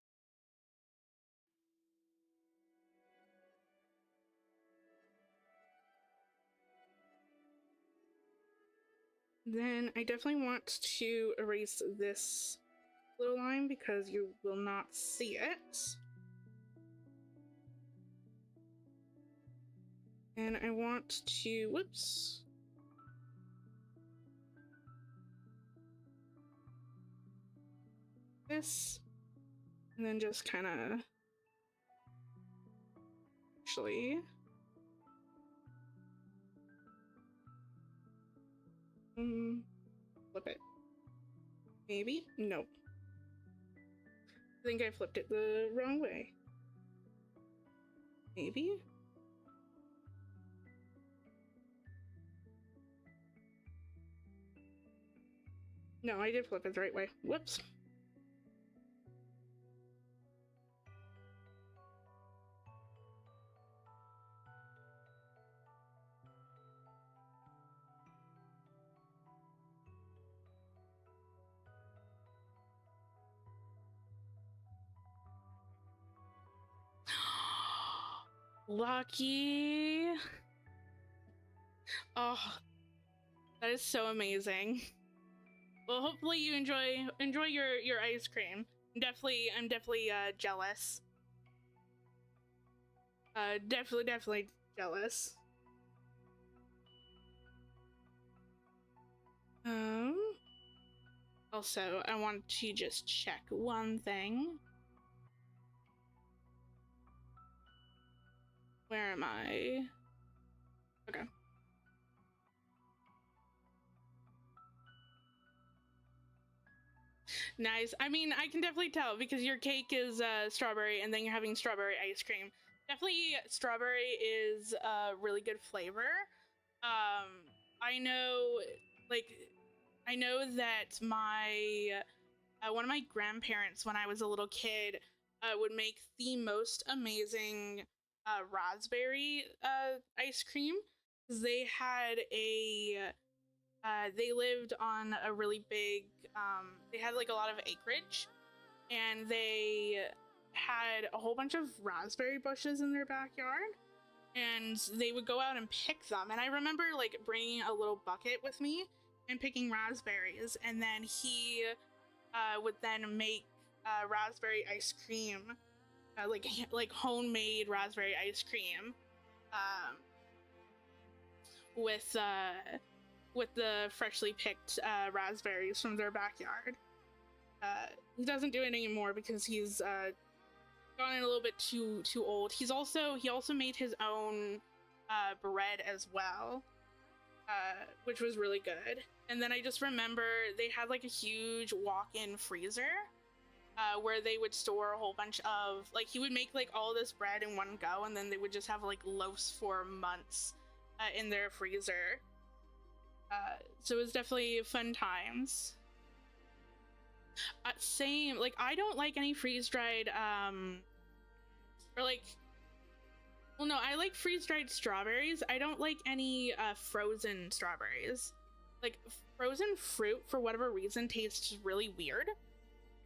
Then I definitely want to erase this blue line because you will not see it. And I want to, whoops. This, and then just kind of, actually, flip it. Maybe? Nope. I think I flipped it the wrong way. Maybe? No, I did flip it the right way. Whoops. Lucky. Oh, that is so amazing. Well, hopefully you enjoy your ice cream. I'm definitely jealous. Definitely jealous. Also, I want to just check one thing. Where am I? Okay. Nice. I mean, I can definitely tell because your cake is strawberry and then you're having strawberry ice cream. Definitely strawberry is a really good flavor. I know, like, I know that my one of my grandparents when I was a little kid would make the most amazing raspberry ice cream. They had they lived on a really big they had like a lot of acreage, and they had a whole bunch of raspberry bushes in their backyard, and they would go out and pick them. And I remember like bringing a little bucket with me and picking raspberries, and then he would then make raspberry ice cream, like homemade raspberry ice cream, with the freshly picked raspberries from their backyard. He doesn't do it anymore because he's gotten a little bit too old. He also made his own bread as well, which was really good. And then I just remember they had like a huge walk-in freezer where they would store a whole bunch of, like, he would make like all this bread in one go, and then they would just have like loaves for months in their freezer. So it was definitely fun times. Same, like, I don't like any freeze-dried or like, well, no, I like freeze-dried strawberries. I don't like any frozen strawberries. Like, frozen fruit for whatever reason tastes really weird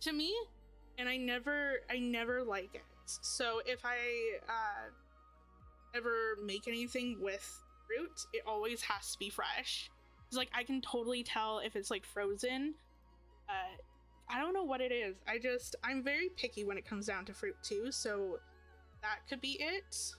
to me, and I never like it. So if I ever make anything with fruit, it always has to be fresh. It's like I can totally tell if it's like frozen. I don't know what it is. I'm very picky when it comes down to fruit too, so that could be it.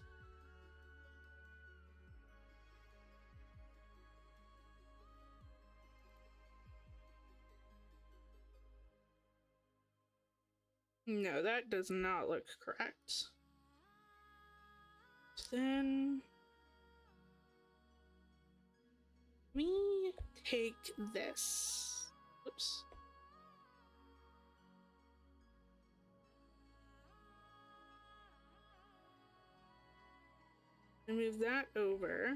No, that does not look correct. Then me take this. Oops. And move that over.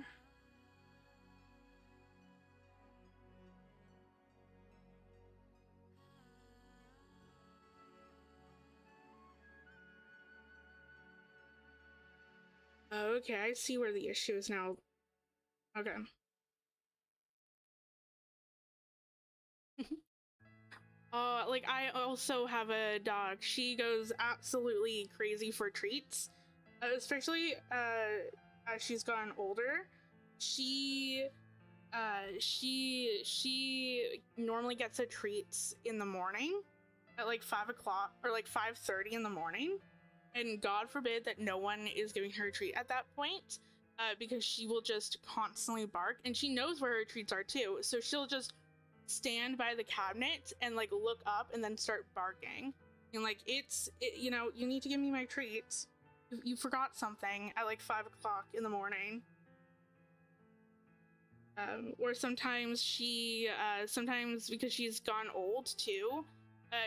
Okay, I see where the issue is now. Okay. Like I also have a dog. She goes absolutely crazy for treats, especially as she's gotten older. She she normally gets her treats in the morning at like 5 o'clock or like 5:30 in the morning, and God forbid that no one is giving her a treat at that point, because she will just constantly bark, and she knows where her treats are too. So she'll just stand by the cabinet and like look up and then start barking, and like you know, you need to give me my treats. You forgot something at like 5 o'clock in the morning. Or sometimes sometimes because she's gone old too,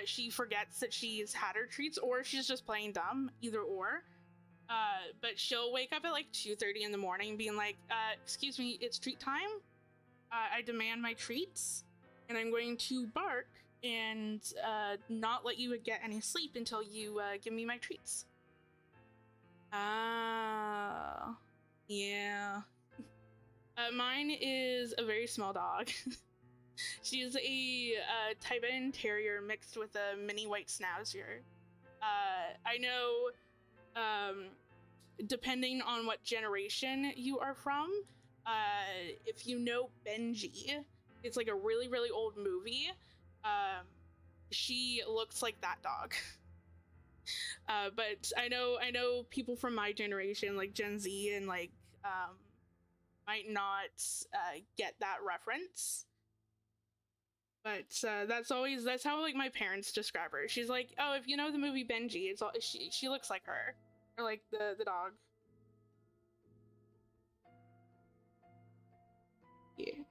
she forgets that she's had her treats, or she's just playing dumb, either or. But she'll wake up at like 2:30 in the morning being like, excuse me, it's treat time. I demand my treats, and I'm going to bark and not let you get any sleep until you give me my treats. Yeah. Mine is a very small dog. She's a Tibetan Terrier mixed with a mini white Schnauzer. I know, depending on what generation you are from, if you know Benji, it's like a really, really old movie. She looks like that dog. But I know people from my generation, like Gen Z and like might not get that reference. But that's how like my parents describe her. She's like, oh, if you know the movie Benji, it's all she looks like her, or like the dog. Yeah.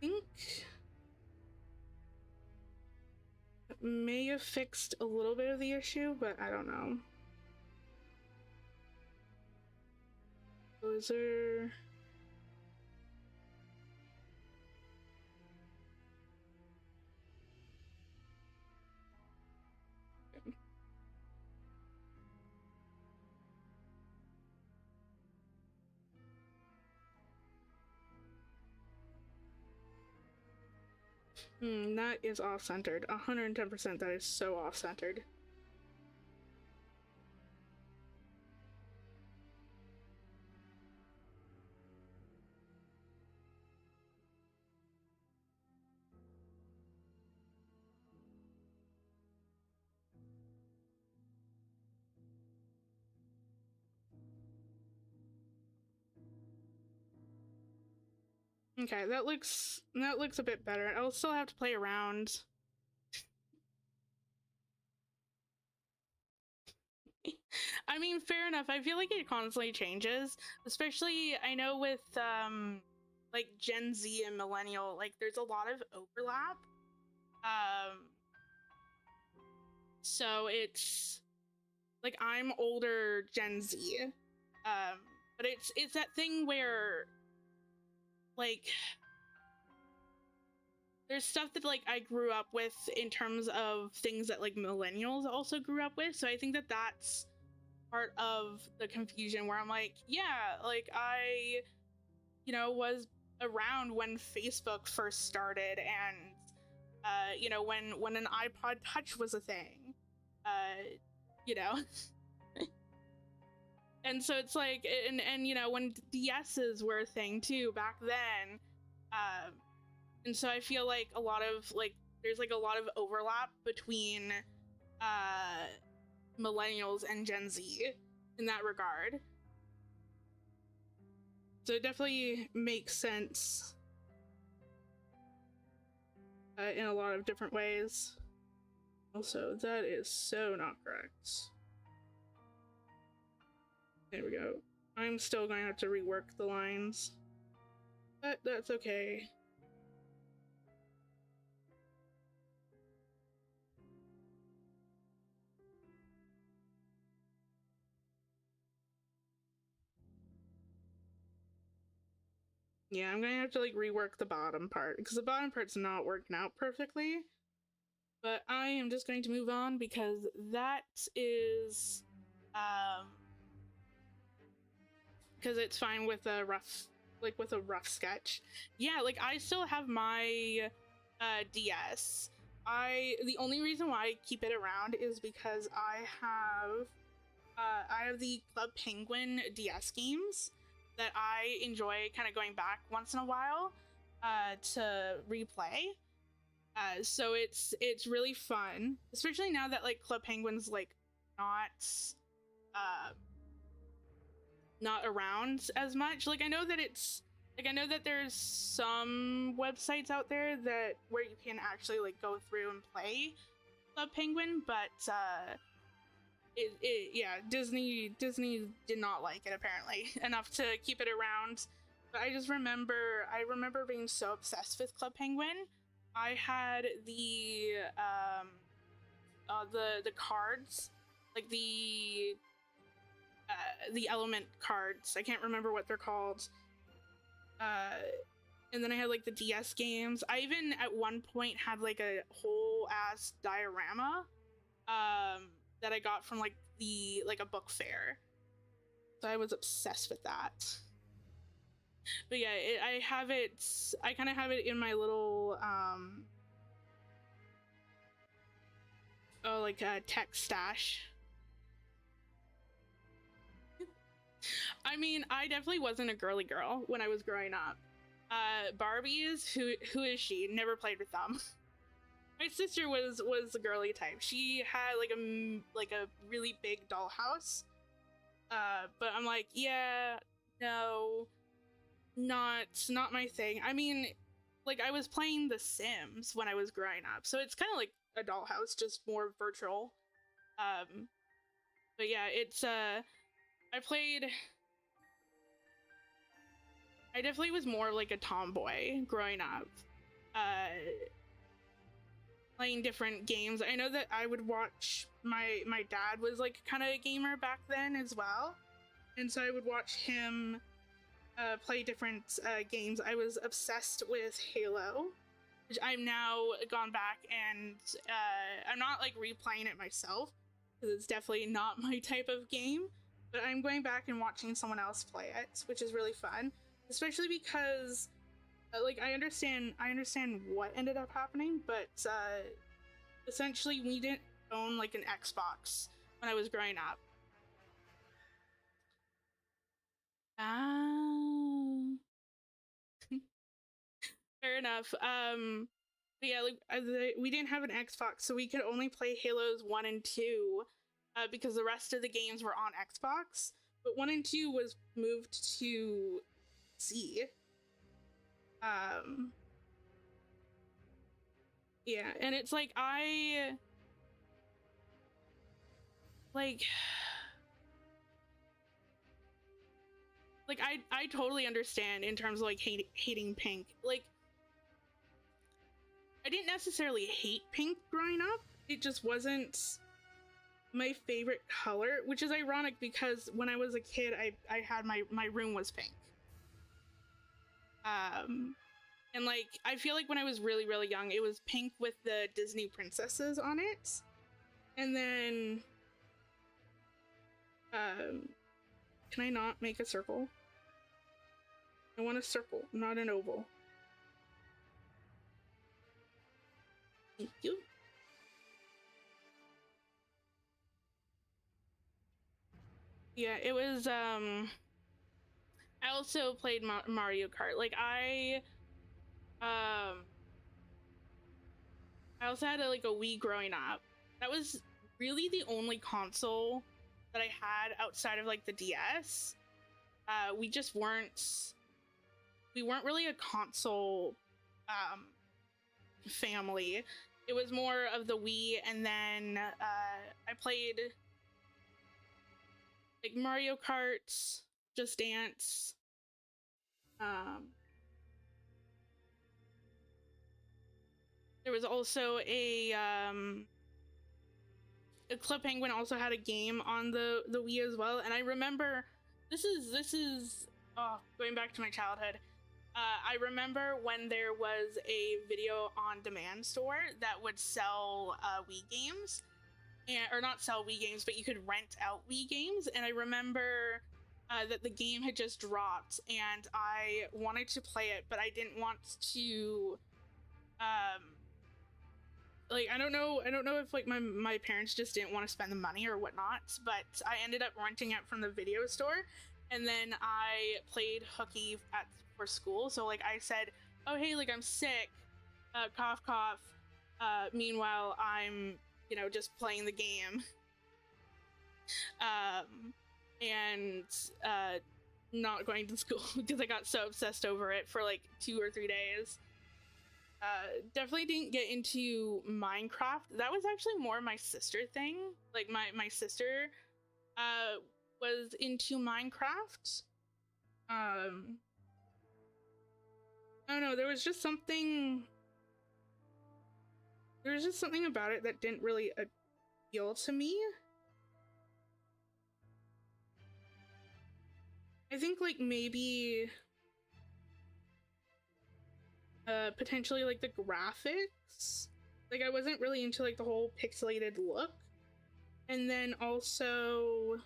I think it may have fixed a little bit of the issue, but I don't know. Was there? That is off-centered. 110%. That is so off-centered. Okay, that looks a bit better. I'll still have to play around. I mean, fair enough. I feel like it constantly changes, especially I know with like Gen Z and millennial, like there's a lot of overlap. Um so it's like I'm older Gen Z. But it's that thing where like there's stuff that like I grew up with in terms of things that like millennials also grew up with. So I think that that's part of the confusion where I'm like, yeah, like I, you know, was around when Facebook first started, and you know, when an iPod Touch was a thing, you know. And so it's like, and you know, when DSs were a thing too back then, and so I feel like a lot of like there's like a lot of overlap between millennials and Gen Z in that regard. So it definitely makes sense in a lot of different ways. Also, that is so not correct. There we go. I'm still going to have to rework the lines, but that's okay. Yeah, I'm gonna have to like rework the bottom part because the bottom part's not working out perfectly. But I am just going to move on because that is because it's fine with a rough sketch. Yeah, like I still have my DS. The only reason why I keep it around is because I have the Club Penguin DS games that I enjoy kind of going back once in a while to replay. So it's really fun, especially now that like Club Penguin's like not uh, not around as much. Like I know that there's some websites out there that where you can actually like go through and play Club Penguin, but yeah, Disney did not like it apparently enough to keep it around. But I remember being so obsessed with Club Penguin. I had the cards, like the element cards. I can't remember what they're called. And then I had like the DS games. I even at one point had like a whole ass diorama that I got from like a book fair. So I was obsessed with that. But yeah, I kind of have it in my little tech stash. I mean, I definitely wasn't a girly girl when I was growing up. Barbie's, who is she? Never played with them. My sister was the girly type. She had like a really big dollhouse. But I'm like, yeah, no, not my thing. I mean, like I was playing The Sims when I was growing up, so it's kind of like a dollhouse, just more virtual. But yeah, it's I definitely was more like a tomboy growing up. Playing different games. I know that I would watch my dad was like kind of a gamer back then as well, and so I would watch him play different games. I was obsessed with Halo, which I'm now gone back and I'm not like replaying it myself because it's definitely not my type of game, but I'm going back and watching someone else play it, which is really fun, especially because like I understand what ended up happening, but essentially we didn't own like an Xbox when I was growing up. Fair enough. But yeah, like we didn't have an Xbox, so we could only play Halos 1 and 2 because the rest of the games were on Xbox. But 1 and 2 was moved to C. Yeah, and it's like like I totally understand in terms of like hating pink. Like I didn't necessarily hate pink growing up. It just wasn't my favorite color, which is ironic because when I was a kid, I had my room was pink. And like I feel like when I was really young, it was pink with the Disney princesses on it, and then can I not make a circle? I want a circle, not an oval. Thank you. Yeah, it was I also played Mario Kart. Like I also had like a Wii growing up. That was really the only console that I had outside of like the DS. We just weren't really a console family. It was more of the Wii, and then I played like Mario Kart, Just Dance. There was also a Club Penguin also had a game on the Wii as well, and I remember this is going back to my childhood. I remember when there was a video on demand store that would sell Wii games, or not sell Wii games, but you could rent out Wii games. And I remember that the game had just dropped, and I wanted to play it, but I didn't want to. Like I don't know if like my parents just didn't want to spend the money or whatnot, but I ended up renting it from the video store, and then I played hooky for school. So like I said, oh hey, like I'm sick, cough cough. Meanwhile I'm just playing the game, and not going to school because I got so obsessed over it for like 2 or 3 days. Definitely didn't get into Minecraft. That was actually more my sister thing. Like my sister was into Minecraft. I don't know, there was just something about it that didn't really appeal to me. I think like maybe potentially like the graphics. Like I wasn't really into like the whole pixelated look. And then also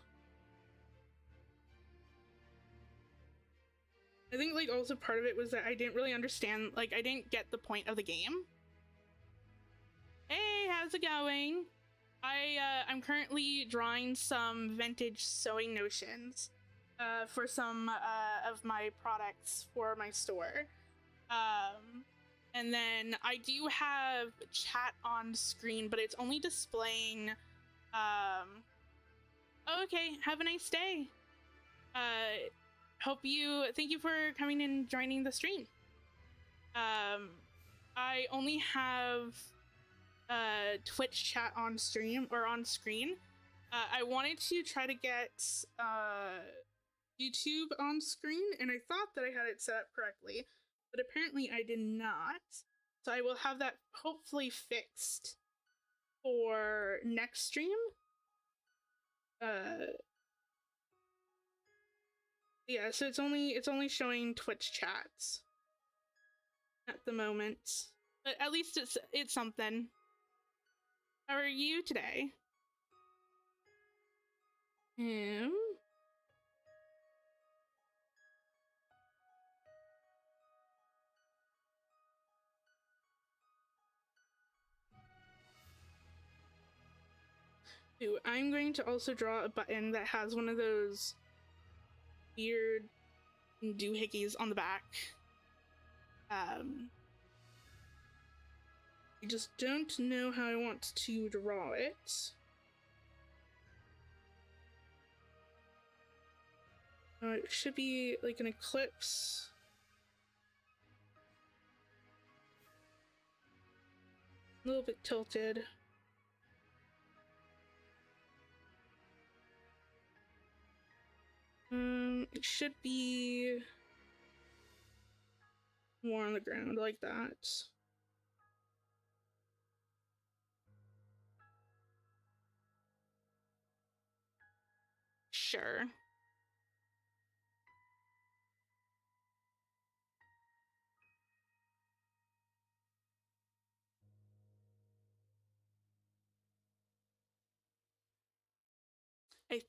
I think like also part of it was that I didn't really understand, like I didn't get the point of the game. Hey, how's it going? I'm currently drawing some vintage sewing notions for some of my products for my store. And then I do have chat on screen, but it's only displaying, okay, have a nice day. Thank you for coming and joining the stream. I only have, Twitch chat on stream, or on screen. I wanted to try to get, YouTube on screen, and I thought that I had it set up correctly, but apparently I did not. So I will have that hopefully fixed for next stream. Yeah, so it's only showing Twitch chats at the moment, but at least it's something. How are you today? Ooh, I'm going to also draw a button that has one of those weird doohickeys on the back. I just don't know how I want to draw it. It should be like an ellipse. A little bit tilted. It should be more on the ground like that. Sure. I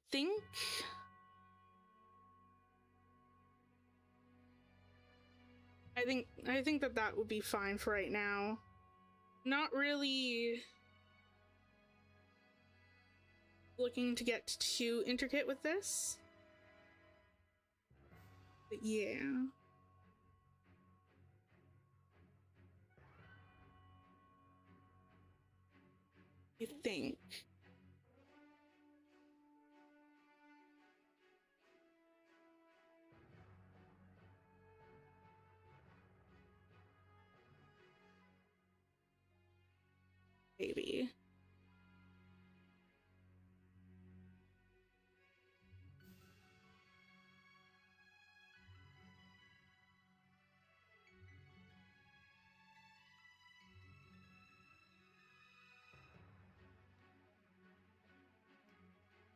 think that would be fine for right now. Not really looking to get too intricate with this. But yeah. I think. Maybe.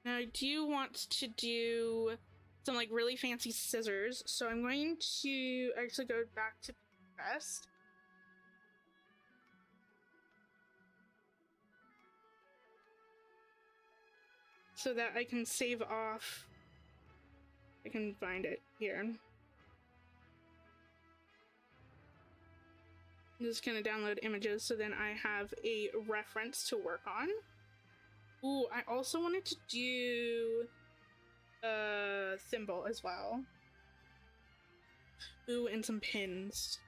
Now I do want to do some like really fancy scissors. So I'm going to actually go back to Pinterest. So that I can save off. I can find it here. I'm just gonna download images so then I have a reference to work on. Ooh, I also wanted to do a thimble as well. Ooh, and some pins.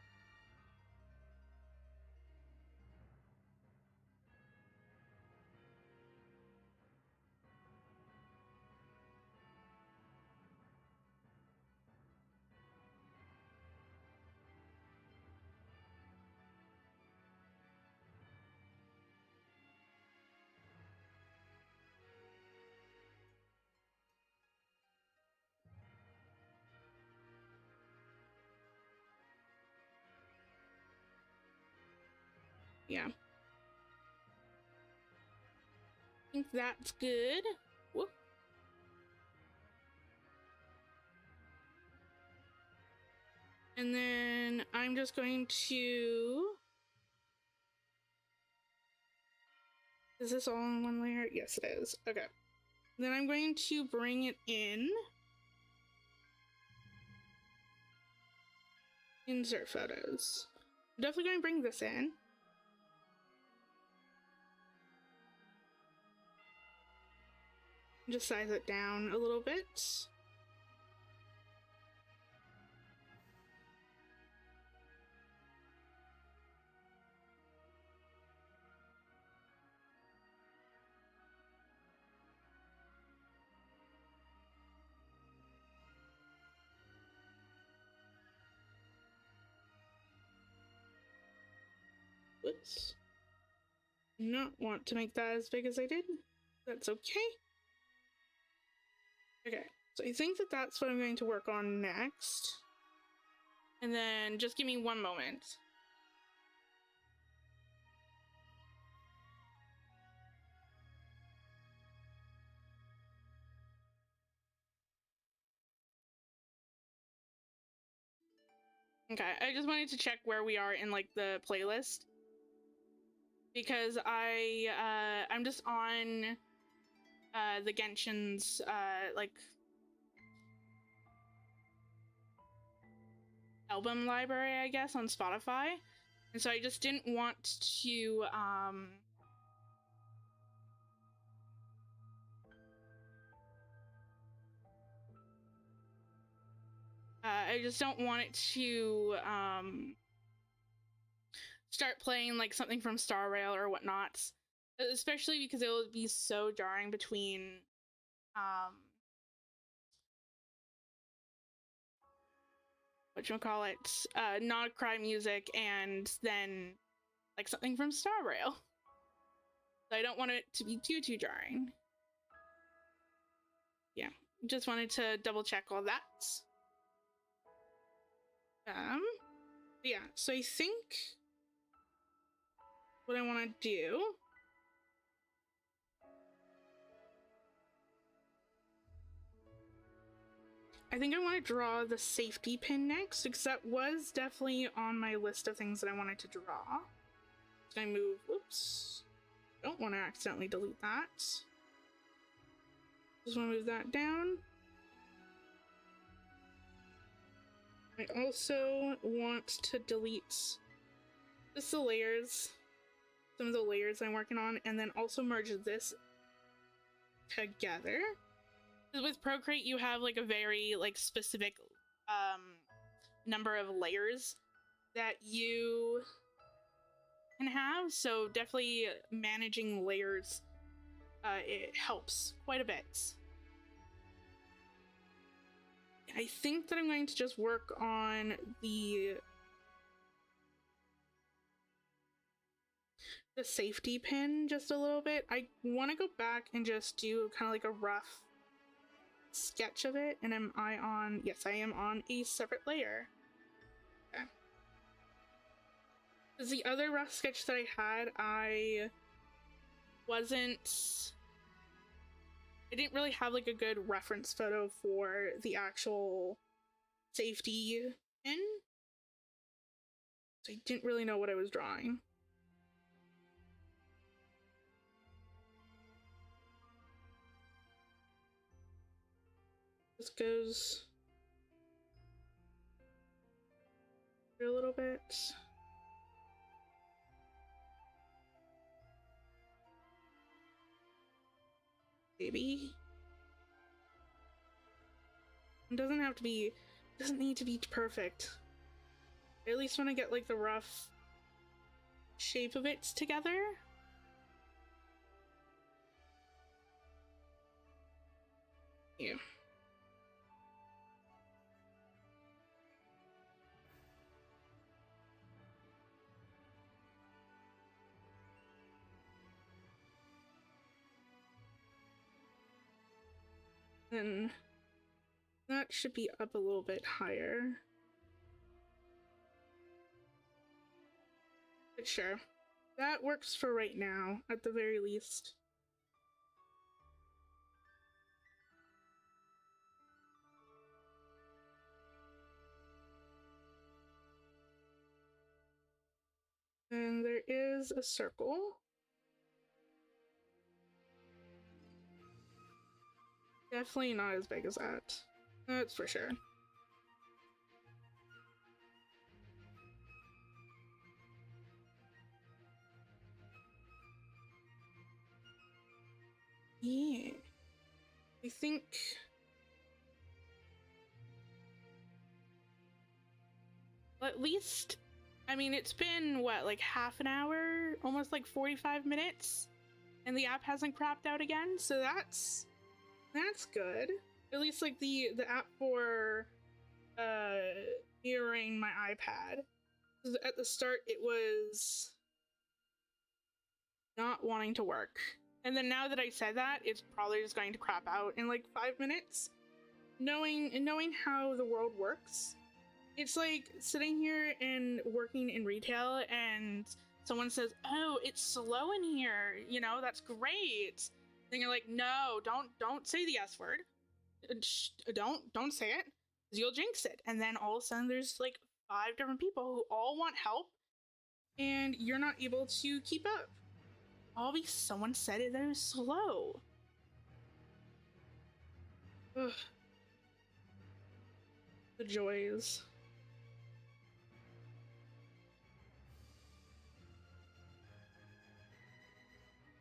Yeah. I think that's good. Whoop. And then I'm just going to... Is this all in one layer? Yes, it is. Okay. Then I'm going to bring it in. Insert photos. I'm definitely going to bring this in. Just size it down a little bit. Whoops. Not want to make that as big as I did. That's okay. Okay, so I think that that's what I'm going to work on next. And then just give me one moment. Okay, I just wanted to check where we are in like the playlist. Because I'm just on the Genshin's like album library, I guess, on Spotify. And so I just didn't want to I just don't want it to start playing like something from Star Rail or whatnot, especially because it will be so jarring between whatchamacallit, Not Cry music and then like something from Star Rail. So I don't want it to be too jarring. Yeah, just wanted to double check all that. Yeah, so I think what I want to do I think I want to draw the safety pin next, because that was definitely on my list of things that I wanted to draw. So I move, whoops. Don't want to accidentally delete that. Just want to move that down. I also want to delete just the layers, some of the layers I'm working on, and then also merge this together. With Procreate, you have like a very like specific number of layers that you can have, so definitely managing layers it helps quite a bit. I think that I'm going to just work on the safety pin just a little bit. I want to go back and just do kind of like a rough sketch of it. And am I on? Yes, I am on a separate layer. Okay. Because the other rough sketch that I had, I wasn't I didn't really have like a good reference photo for the actual safety pin, so I didn't really know what I was drawing. This goes through a little bit. Maybe. It doesn't have to be, doesn't need to be perfect. I at least want to get like the rough shape of it together. Yeah. Then that should be up a little bit higher. But sure, that works for right now, at the very least. And there is a circle. Definitely not as big as that. That's for sure. Yeah. I think... at least... I mean, it's been, what, like half an hour? Almost like 45 minutes? And the app hasn't crapped out again, so that's good. At least, like, the app for mirroring my iPad. At the start, it was not wanting to work. And then now that I said that, it's probably just going to crap out in like 5 minutes. Knowing how the world works, it's like sitting here and working in retail and someone says, "Oh, it's slow in here, you know, that's great." Then you're like, "No, don't say the S word. Don't say it, because you'll jinx it." And then all of a sudden there's like 5 different people who all want help and you're not able to keep up. All because someone said it that it was slow. Ugh. The joys.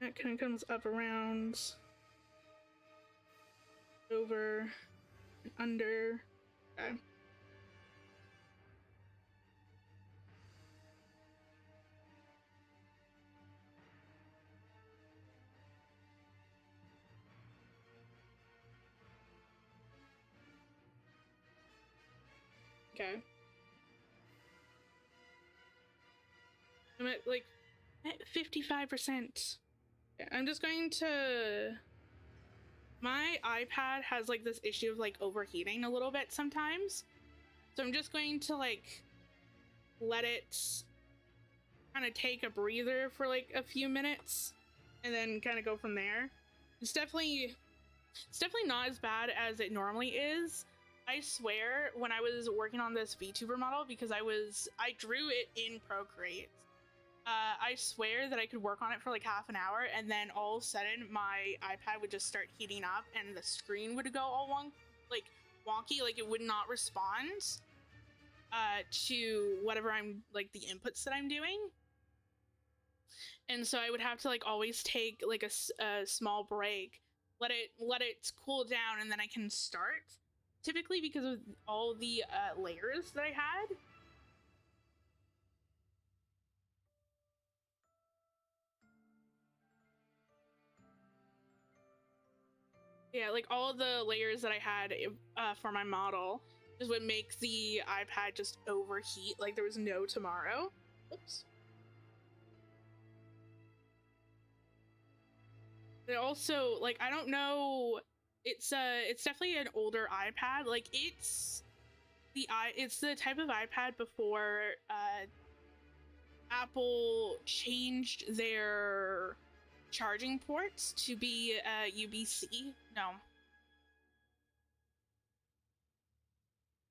That kind of comes up around, over, and under. Okay. Okay. I'm at like 55%. Okay, I'm just going to... my iPad has like this issue of like overheating a little bit sometimes. So I'm just going to like let it kind of take a breather for like a few minutes and then kind of go from there. It's definitely not as bad as it normally is. I swear, when I was working on this VTuber model, because I drew it in Procreate, I swear that I could work on it for like half an hour, and then all of a sudden my iPad would just start heating up, and the screen would go all wonky, like it would not respond to whatever I'm like the inputs that I'm doing. And so I would have to like always take like a small break, let it cool down, and then I can start. Typically, because of all the layers that I had. Yeah, like all the layers that I had for my model is what makes the iPad just overheat like there was no tomorrow. Oops. It also, like, I don't know, it's definitely an older iPad. Like it's the type of iPad before Apple changed their charging ports to be UBC. No.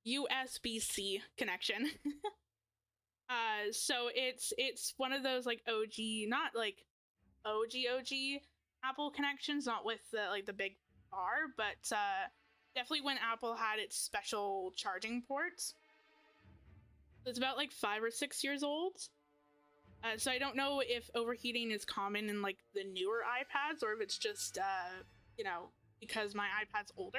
USB-C connection. So it's one of those like OG, not like OG Apple connections, not with the like the big bar, but definitely when Apple had its special charging ports. It's about like 5 or 6 years old. So I don't know if overheating is common in like the newer iPads or if it's just you know, because my iPad's older.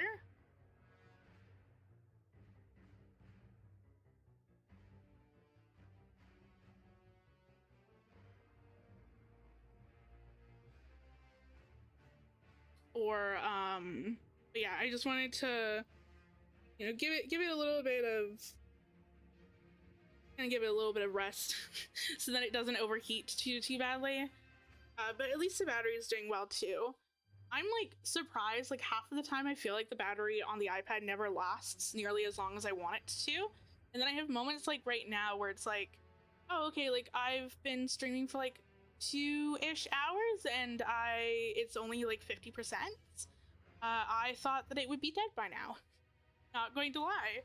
Or but yeah, I just wanted to, you know, give it a little bit of, kind of give it a little bit of rest so that it doesn't overheat too badly. But at least the battery is doing well too. I'm like surprised, like half of the time I feel like the battery on the iPad never lasts nearly as long as I want it to. And then I have moments like right now where it's like, oh, okay, like I've been streaming for like 2-ish hours and it's only like 50%. I thought that it would be dead by now. Not going to lie.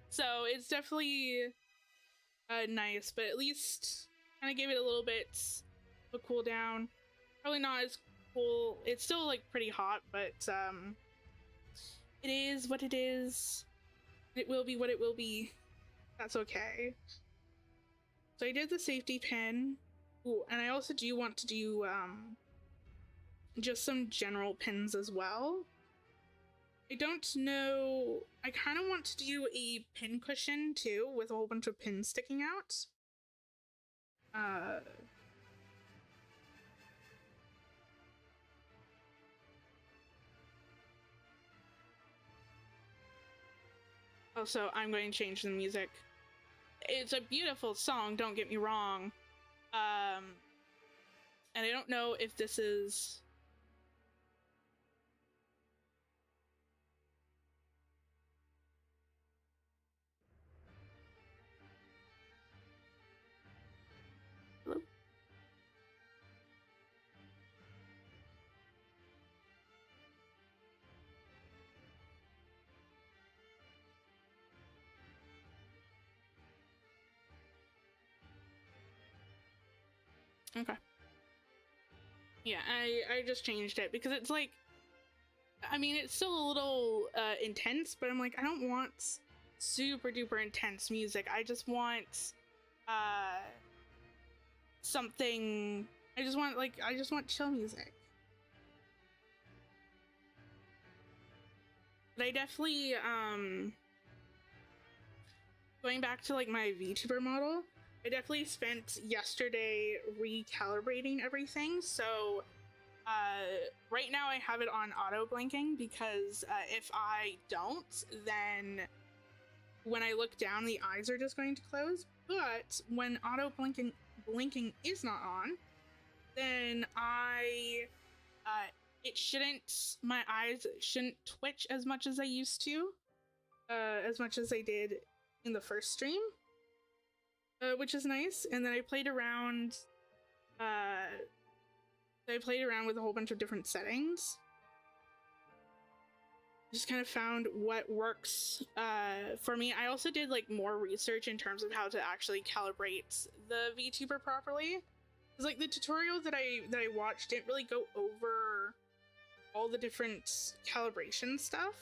So it's definitely nice, but at least kind of gave it a little bit of a cool down. Probably not as cool. It's still like pretty hot, but it is what it is. It will be what it will be. That's okay. So I did the safety pin. Ooh, and I also do want to do just some general pins as well. I don't know. I kind of want to do a pin cushion too, with a whole bunch of pins sticking out. Also, I'm going to change the music. It's a beautiful song, don't get me wrong. And I don't know if this is... Hello? Okay. Yeah, I just changed it because it's like, I mean, it's still a little intense, but I'm like, I don't want super duper intense music. I just want something, I just want chill music. But I definitely going back to like my VTuber model, I definitely spent yesterday recalibrating everything. So right now I have it on auto blinking because if I don't, then when I look down, the eyes are just going to close. But when auto blinking is not on, then my eyes shouldn't twitch as much as I used to, as much as I did in the first stream, which is nice. And then I played around with a whole bunch of different settings. Just kind of found what works for me. I also did like more research in terms of how to actually calibrate the VTuber properly. Because like the tutorial that I watched didn't really go over all the different calibration stuff.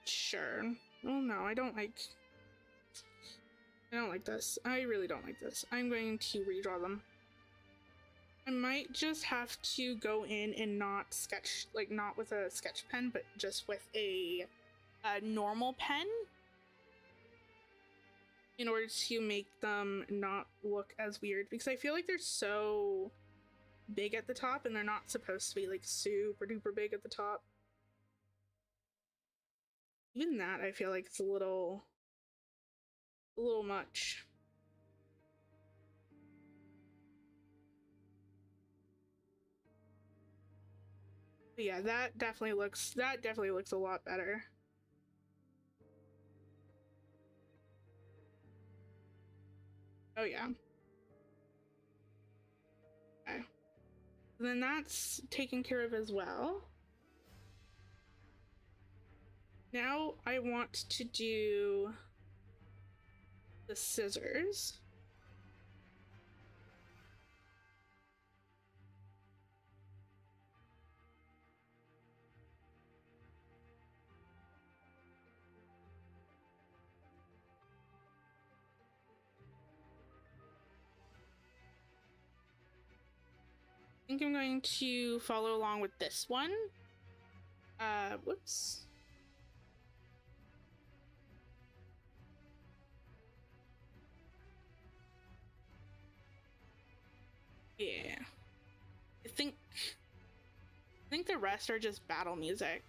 Sure. Oh no, I don't like this. I really don't like this. I'm going to redraw them. I might just have to go in and not sketch, like not with a sketch pen, but just with a normal pen in order to make them not look as weird, because I feel like they're so big at the top and they're not supposed to be like super duper big at the top. Even that I feel like it's a little much. But yeah, that definitely looks a lot better. Oh yeah. Then that's taken care of as well. Now I want to do the scissors. I think I'm going to follow along with this one. Whoops. Yeah. I think the rest are just battle music.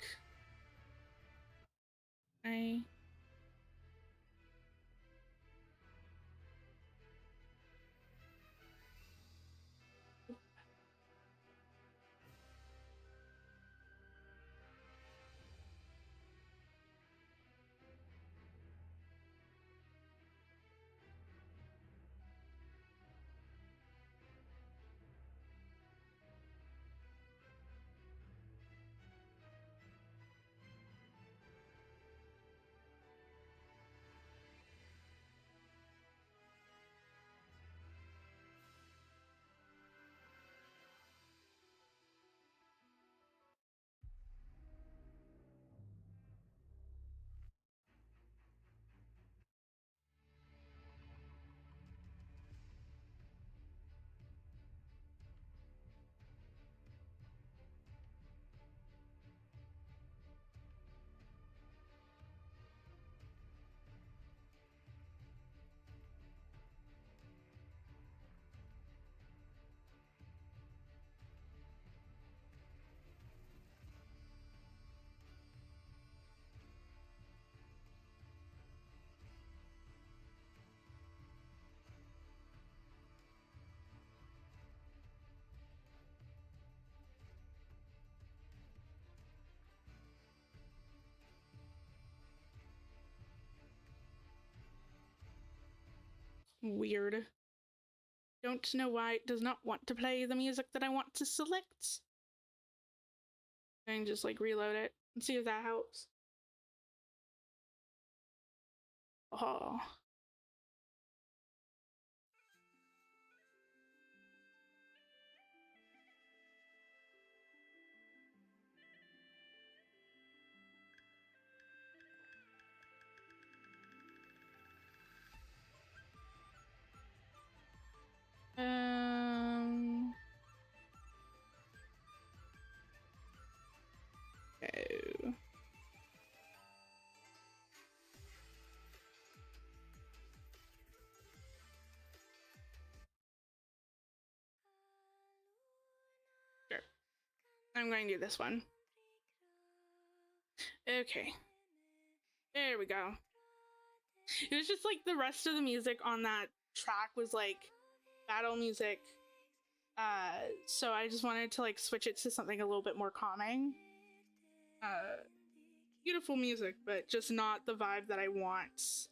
Weird. Don't know why it does not want to play the music that I want to select. And just like reload it and see if that helps. Oh. Oh. Sure. I'm going to do this one. Okay. There we go. It was just like the rest of the music on that track was like battle music. So I just wanted to like switch it to something a little bit more calming. Beautiful music, but just not the vibe that I want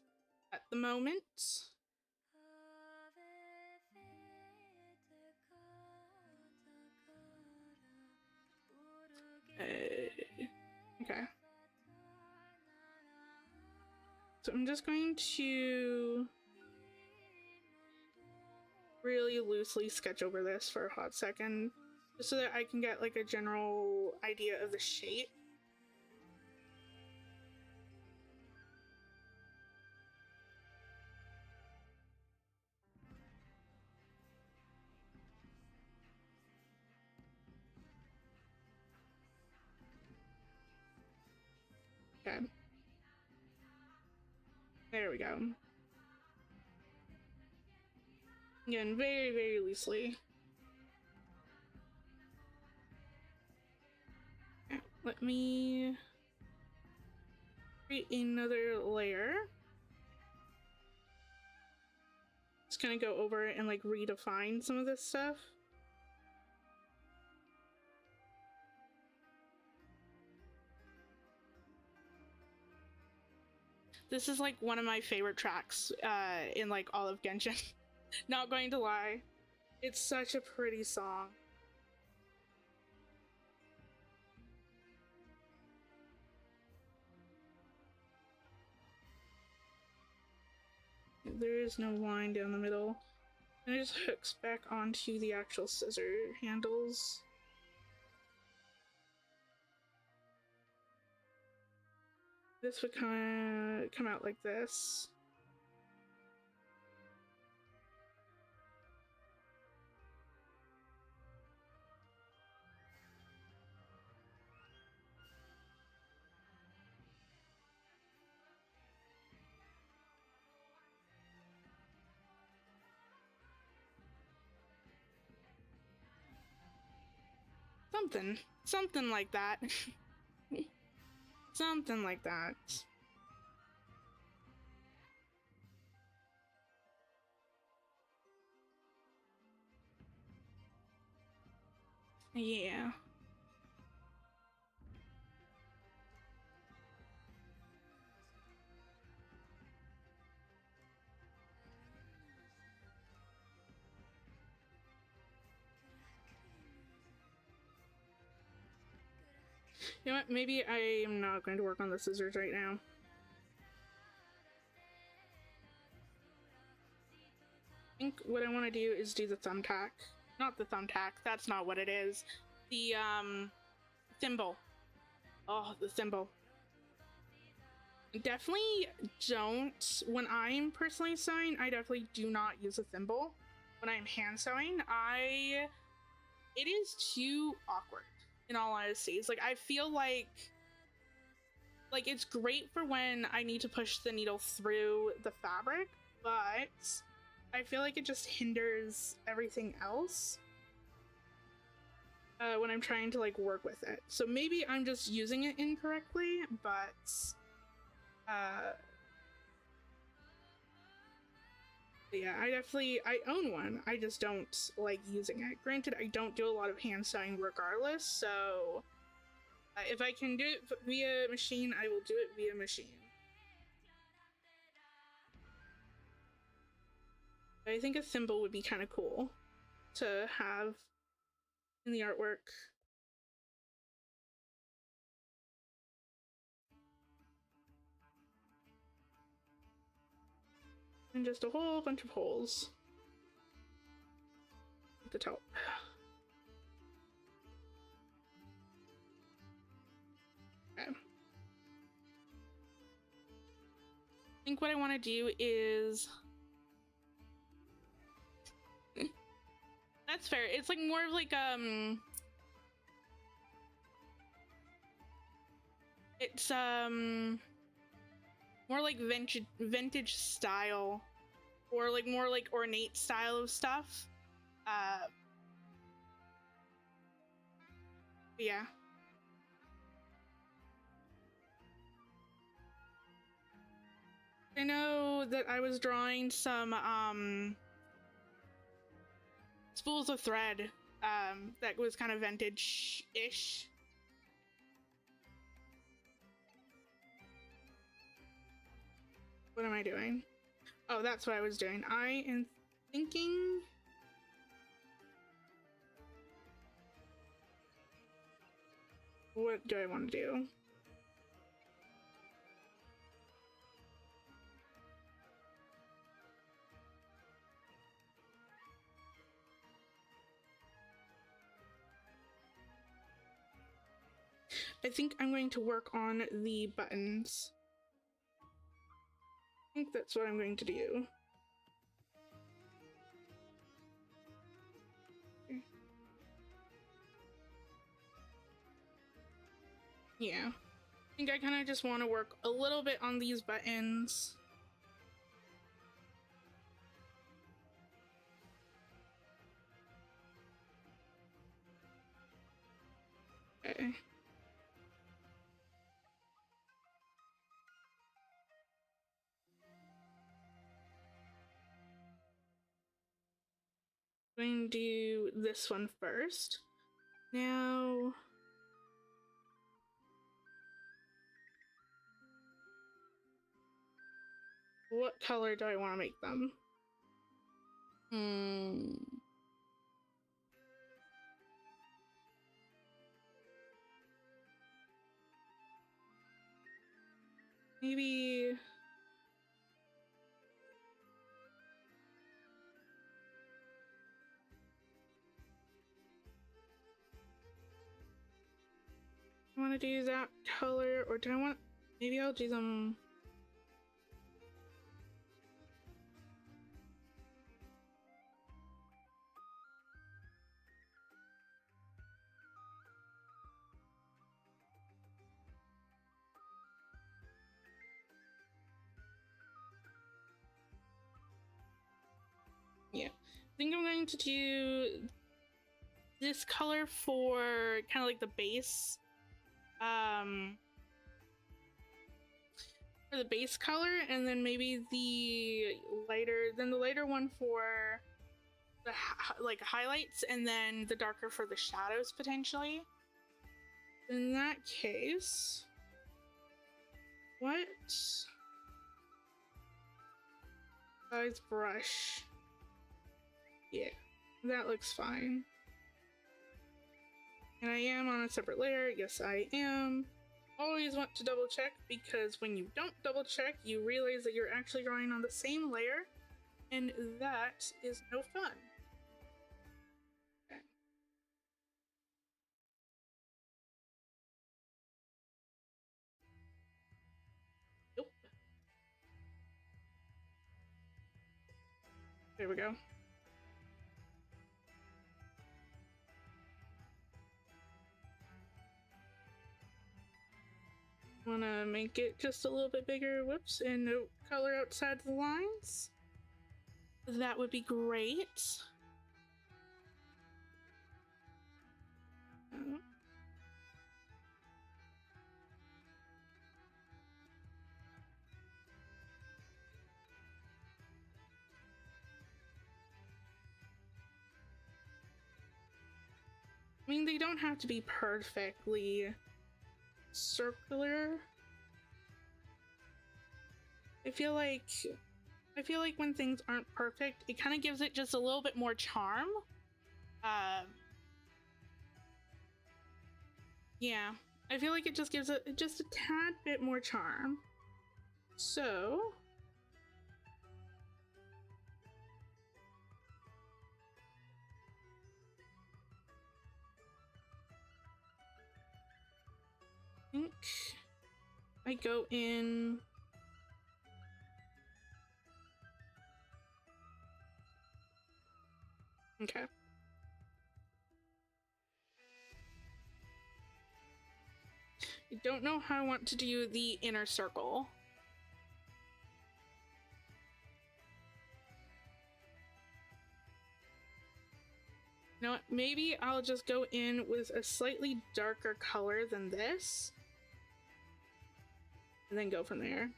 at the moment. Okay. So I'm just going to really loosely sketch over this for a hot second, just so that I can get like a general idea of the shape. Okay. There we go. Again, very, very loosely. Okay, let me create another layer. Just gonna go over it and like redefine some of this stuff. This is like one of my favorite tracks in like all of Genshin. Not going to lie. It's such a pretty song. there is no line down the middle. And it just hooks back onto the actual scissor handles. This would come out like this. Something like that. Something like that. Yeah. You know what? Maybe I am not going to work on the scissors right now. I think what I want to do is do the thumbtack. Not the thumbtack, that's not what it is. The, thimble. Oh, the thimble. Definitely don't, when I'm personally sewing, I definitely do not use a thimble. When I'm hand sewing, it is too awkward, in all honesty. It's like, I feel like it's great for when I need to push the needle through the fabric, but I feel like it just hinders everything else when I'm trying to like work with it. So maybe I'm just using it incorrectly, but yeah, I own one. I just don't like using it. Granted, I don't do a lot of hand sewing regardless, so if I can do it via machine, I will do it via machine. I think a thimble would be kind of cool to have in the artwork. And just a whole bunch of holes at the top. Okay. I think what I want to do is that's fair. It's like more of like it's more like vintage style, or like more like ornate style of stuff. Yeah. I know that I was drawing some spools of thread that was kind of vintage-ish. What am I doing? Oh, that's what I was doing. I am thinking... What do I want to do? I think I'm going to work on the buttons. I think that's what I'm going to do. Yeah. I think I kind of just want to work a little bit on these buttons. Okay. I'm going to do this one first. Now... what color do I want to make them? Maybe... want to do that color, or do I want... Maybe I'll do them... Yeah, I think I'm going to do this color for kind of like the base, for the base color, and then maybe the lighter one for the like highlights, and then the darker for the shadows potentially. In that case, what size brush? Yeah, that looks fine. And I am on a separate layer. Yes, I am. Always want to double check, because when you don't double check, you realize that you're actually drawing on the same layer, and that is no fun. Okay. Nope. There we go. Wanna make it just a little bit bigger, whoops, and no color outside the lines. That would be great. I mean, they don't have to be perfectly circular. I feel like when things aren't perfect, it kind of gives it just a little bit more charm. Yeah, I feel like it just gives it just a tad bit more charm. So I think I go in. Okay. I don't know how I want to do the inner circle. You know what? Maybe I'll just go in with a slightly darker color than this, and then go from there.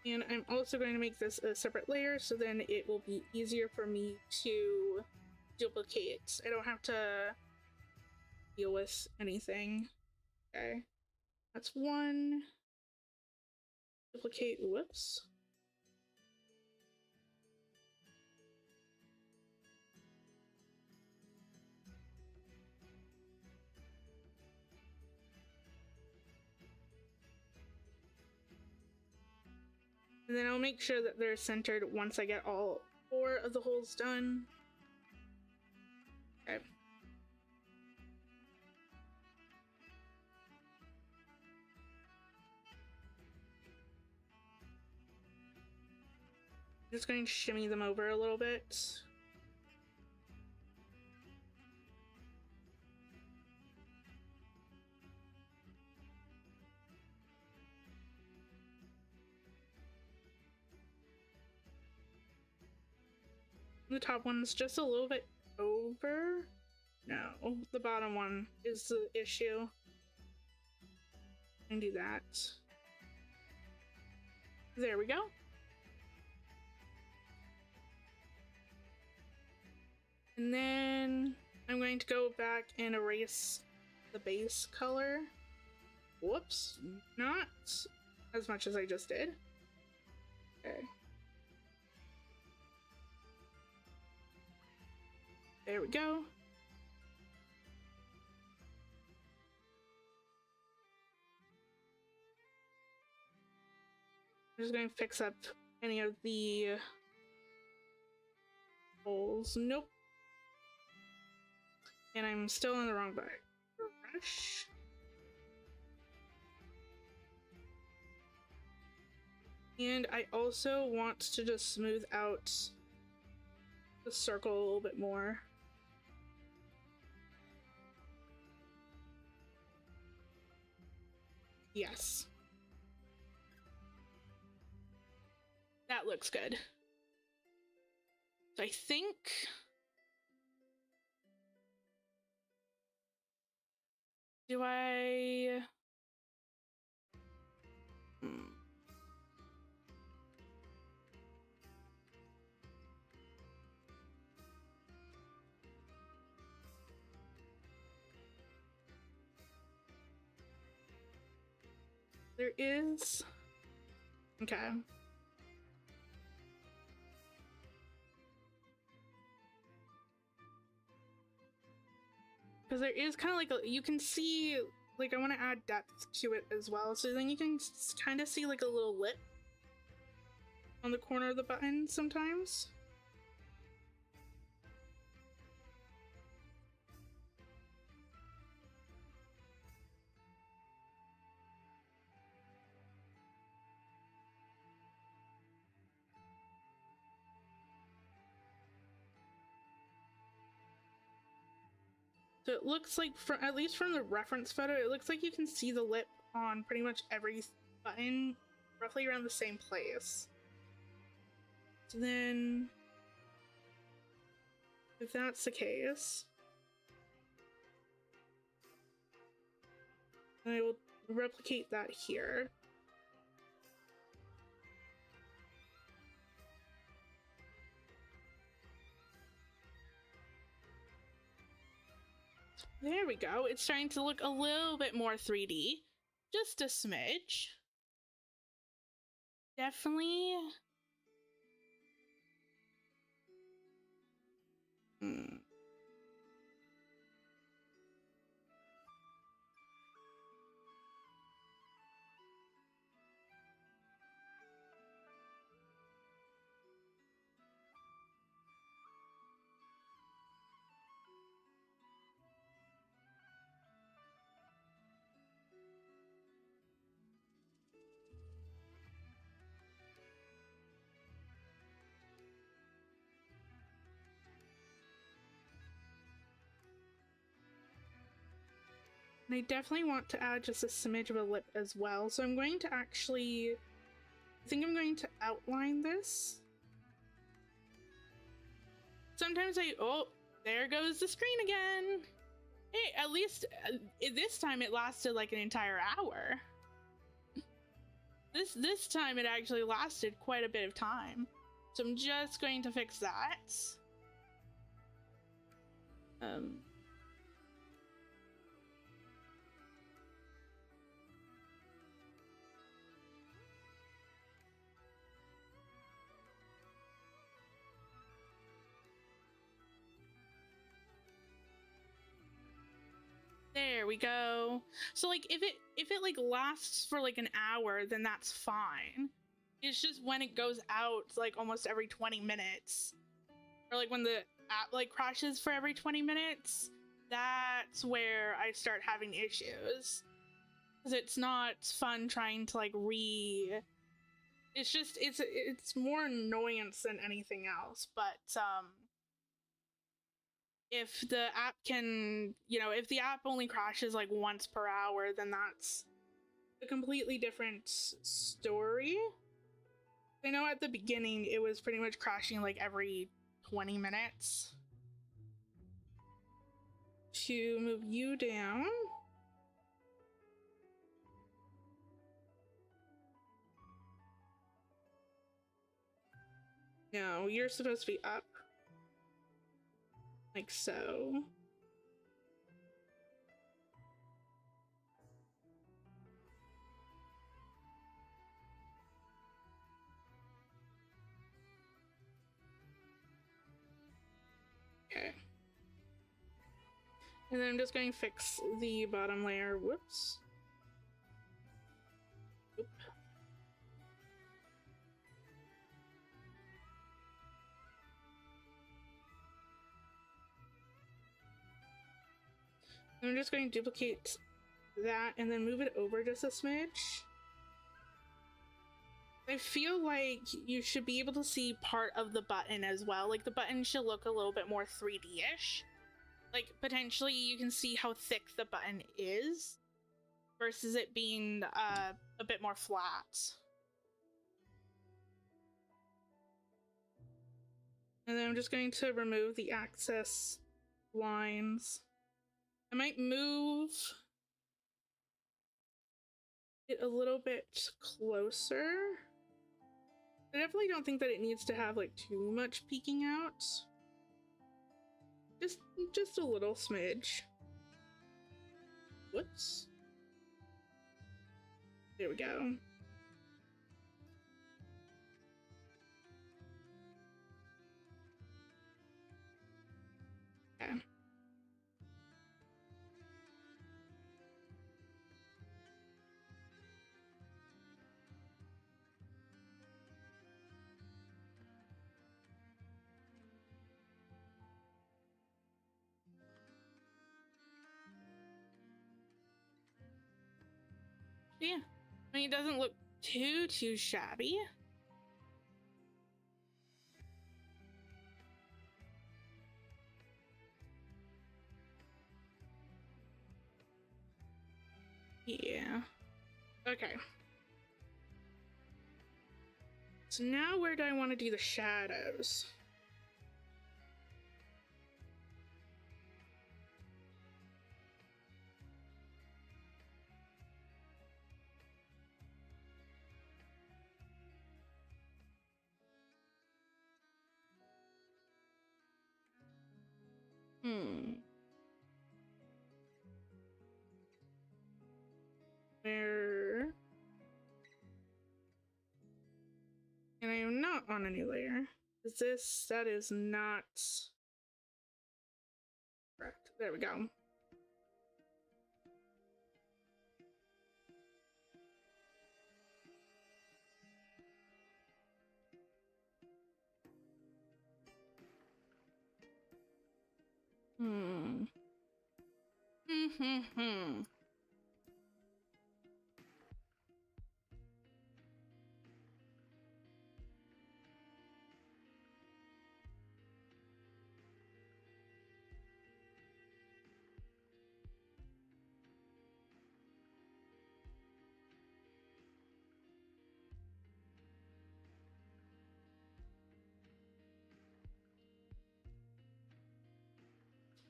And I'm also going to make this a separate layer, so then it will be easier for me to duplicate. I don't have to deal with anything. Okay, that's one. Duplicate, whoops. And then I'll make sure that they're centered once I get all 4 of the holes done. Okay. Just going to shimmy them over a little bit. The top one's just a little bit over. No, the bottom one is the issue. And do that. There we go. And then I'm going to go back and erase the base color. Whoops, not as much as I just did. Okay. There we go. I'm just going to fix up any of the Holes. Nope. And I'm still in the wrong button. Brush. And I also want to just smooth out the circle a little bit more. Yes. That looks good. So I think... Do I... There is... Okay. Because there is kind of like you can see, like I want to add depth to it as well. So then you can kind of see like a little lip on the corner of the button sometimes. So it looks like, at least from the reference photo, it looks like you can see the lip on pretty much every button roughly around the same place. So then, if that's the case, then I will replicate that here. There we go. It's starting to look a little bit more 3D. Just a smidge. Definitely. And I definitely want to add just a smidge of a lip as well. So I'm going to actually, I think I'm going to outline this. Sometimes oh, there goes the screen again. Hey, at least this time it lasted like an entire hour. This time it actually lasted quite a bit of time. So I'm just going to fix that. There we go. So like if it like lasts for like an hour, then that's fine. It's just when it goes out like almost every 20 minutes, or like when the app like crashes for every 20 minutes, that's where I start having issues. Because it's not fun trying to like it's just it's more annoyance than anything else. But if the app can, if the app only crashes like once per hour, then that's a completely different story. I know at the beginning it was pretty much crashing like every 20 minutes. To move you down. No, you're supposed to be up. Like so. Okay. And then I'm just going to fix the bottom layer. Whoops. Oop. I'm just going to duplicate that and then move it over just a smidge. I feel like you should be able to see part of the button as well. Like the button should look a little bit more 3D-ish. Like potentially you can see how thick the button is versus it being a bit more flat. And then I'm just going to remove the access lines. I might move it a little bit closer. I definitely don't think that it needs to have like too much peeking out. Just a little smidge. Whoops. There we go. Okay. Yeah, I mean, it doesn't look too shabby. Yeah. Okay. So now where do I want to do the shadows? Where? And I am not on a new layer. That is not correct. There we go.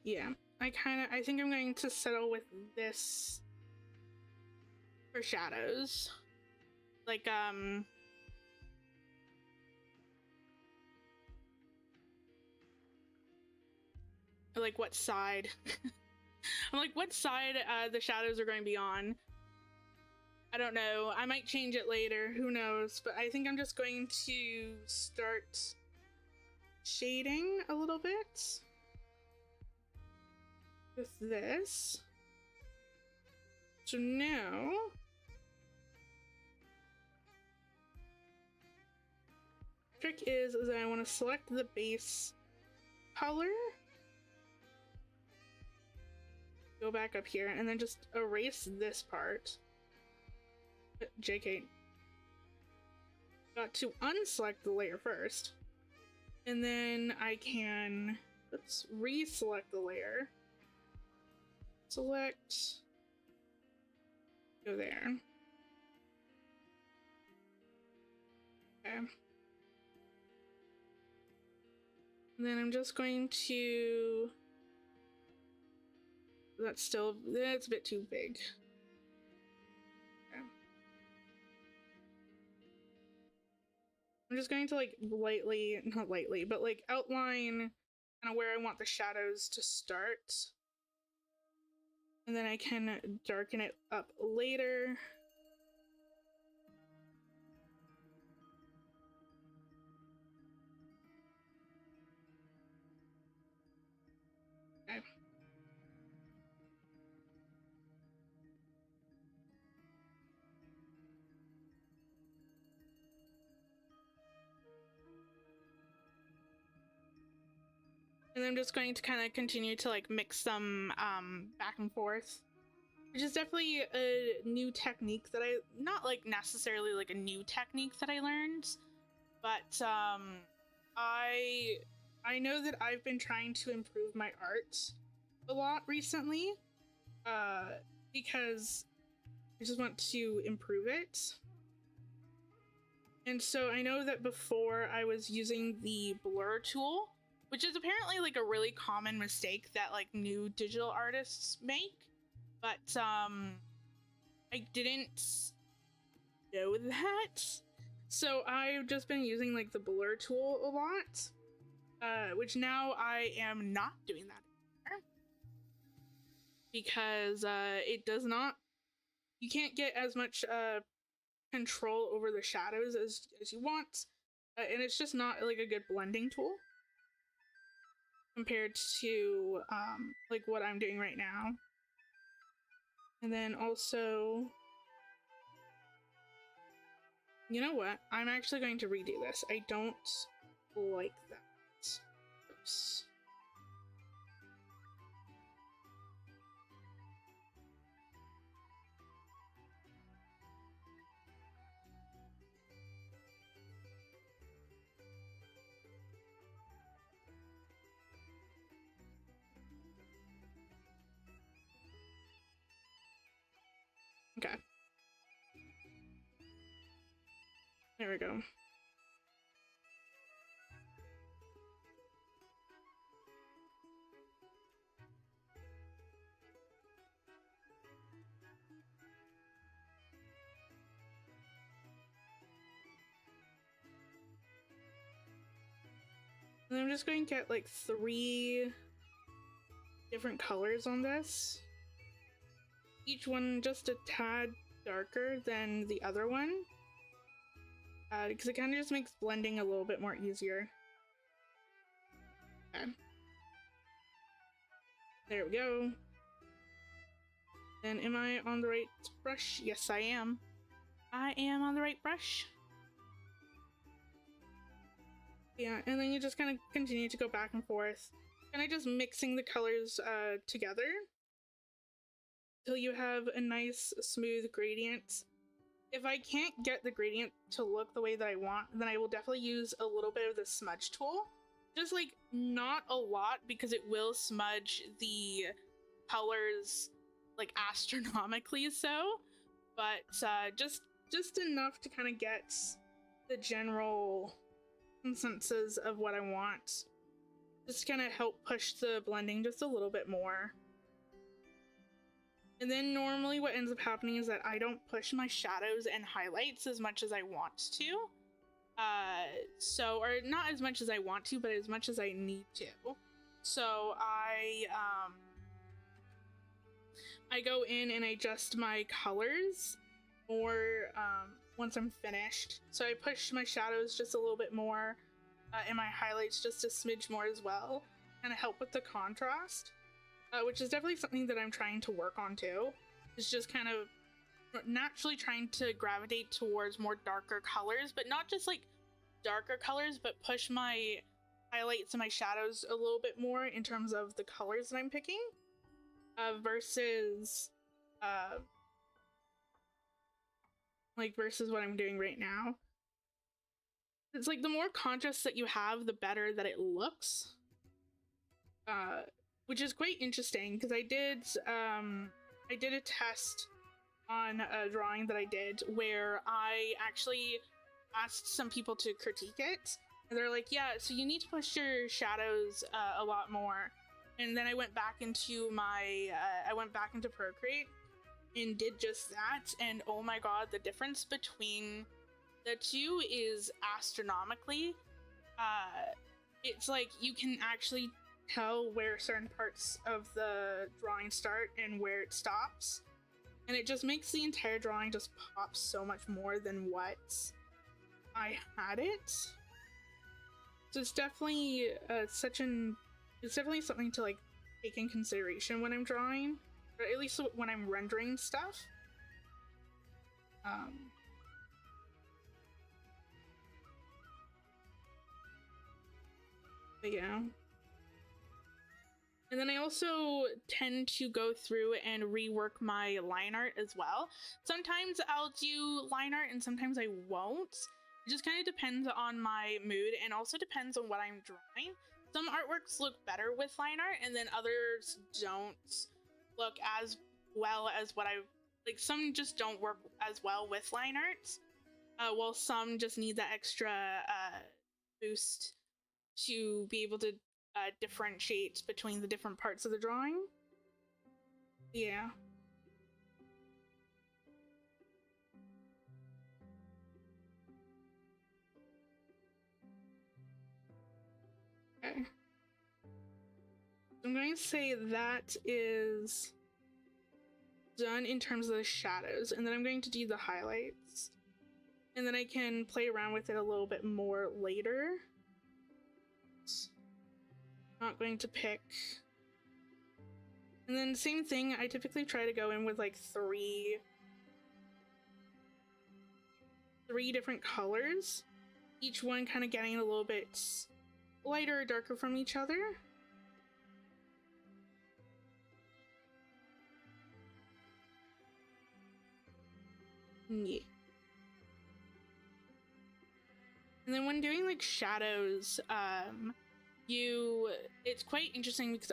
Yeah, I think I'm going to settle with this for shadows. Like, what side? I'm like, what side the shadows are going to be on? I don't know. I might change it later. Who knows? But I think I'm just going to start shading a little bit with this. So now trick is that I want to select the base color, go back up here, and then just erase this part. JK. Got to unselect the layer first, and then I can, let's reselect the layer. Select, go there. Okay. And then I'm just going to, that's a bit too big. Okay. I'm just going to like lightly, not lightly, but like outline kind of where I want the shadows to start. And then I can darken it up later. Okay. And I'm just going to kind of continue to like mix them back and forth, which is definitely a new technique that not like necessarily like a new technique that I learned, but I know that I've been trying to improve my art a lot recently, because I just want to improve it. And so I know that before I was using the blur tool, which is apparently like a really common mistake that like new digital artists make, but I didn't know that. So I've just been using like the blur tool a lot, which now I am not doing that anymore, because it does not, you can't get as much control over the shadows as you want, and it's just not like a good blending tool compared to like what I'm doing right now. And then also, you know what? I'm actually going to redo this. I don't like that. Oops. Okay. There we go. And I'm just going to get like 3 different colors on this. Each one just a tad darker than the other one, because it kind of just makes blending a little bit more easier. Okay. There we go. And am I on the right brush? Yes, I am. I am on the right brush. Yeah, and then you just kind of continue to go back and forth, kind of just mixing the colors together until you have a nice smooth gradient. If I can't get the gradient to look the way that I want, then I will definitely use a little bit of the smudge tool. Just like not a lot, because it will smudge the colors like astronomically so, but just enough to kind of get the general consensus of what I want. Just kind of help push the blending just a little bit more. And then normally what ends up happening is that I don't push my shadows and highlights as much as I want to. Or not as much as I want to, but as much as I need to. So I go in and I adjust my colors more once I'm finished. So I push my shadows just a little bit more, and my highlights just a smidge more as well, kind of help with the contrast, which is definitely something that I'm trying to work on too. It's just kind of naturally trying to gravitate towards more darker colors, but not just like darker colors, but push my highlights and my shadows a little bit more in terms of the colors that I'm picking, versus what I'm doing right now. It's like the more contrast that you have, the better that it looks, which is quite interesting, because I did a test on a drawing that I did where I actually asked some people to critique it, and they're like, yeah, so you need to push your shadows a lot more. And then I went back into Procreate and did just that, and oh my god, the difference between the two is astronomically. It's like you can actually tell where certain parts of the drawing start and where it stops, and it just makes the entire drawing just pop so much more than what I had it. So it's definitely it's definitely something to like take in consideration when I'm drawing, or at least when I'm rendering stuff. But yeah. And then I also tend to go through and rework my line art as well. Sometimes I'll do line art and sometimes I won't. It just kind of depends on my mood and also depends on what I'm drawing. Some artworks look better with line art and then others don't look as well as what I like. Some just don't work as well with line art, while some just need that extra boost to be able to differentiate between the different parts of the drawing. Yeah. Okay. I'm going to say that is done in terms of the shadows, and then I'm going to do the highlights. And then I can play around with it a little bit more later. Not going to pick. And then same thing, I typically try to go in with like three different colors, each one kind of getting a little bit lighter or darker from each other. Yeah. And then when doing like shadows, it's quite interesting because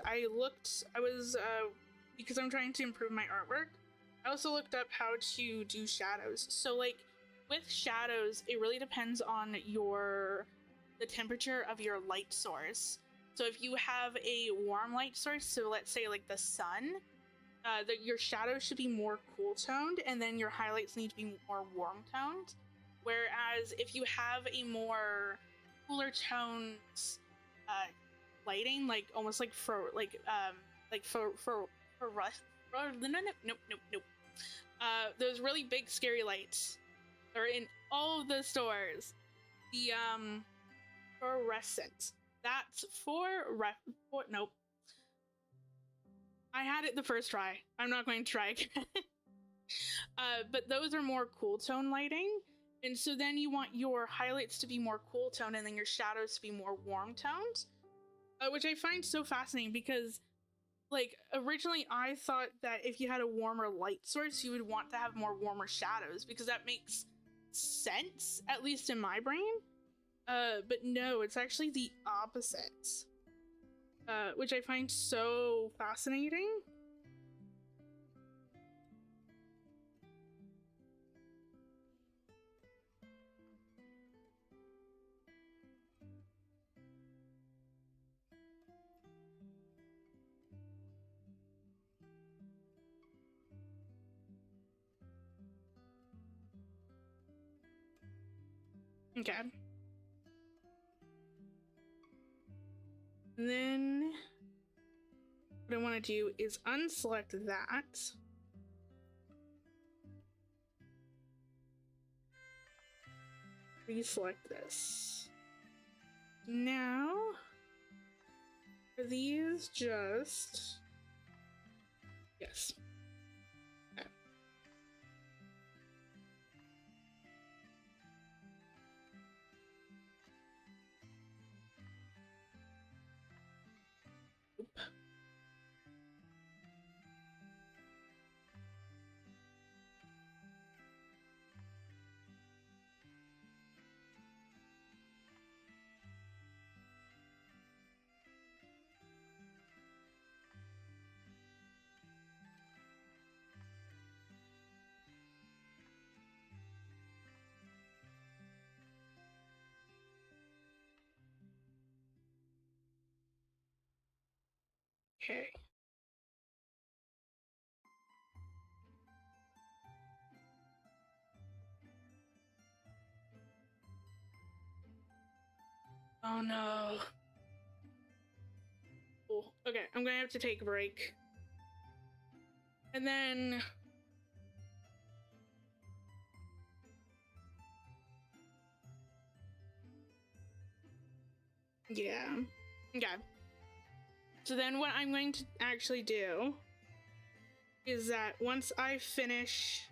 because I'm trying to improve my artwork, I also looked up how to do shadows. So like with shadows, it really depends on the temperature of your light source. So if you have a warm light source, so let's say like the sun, your shadows should be more cool toned, and then your highlights need to be more warm toned. Whereas if you have a more cooler toned lighting, like almost like those really big scary lights are in all of the stores. The fluorescent. That's nope. I had it the first try. I'm not going to try again. But those are more cool tone lighting. And so then you want your highlights to be more cool toned and then your shadows to be more warm toned, which I find so fascinating because like originally I thought that if you had a warmer light source, you would want to have more warmer shadows because that makes sense, at least in my brain. But no, it's actually the opposite, which I find so fascinating. Okay. And then what I want to do is unselect that. Reselect this. Now, are these just... Yes. Okay. Oop. Okay. Oh no. Cool. Okay, I'm gonna have to take a break. And then... Yeah. Okay. So then what I'm going to actually do is that once I finish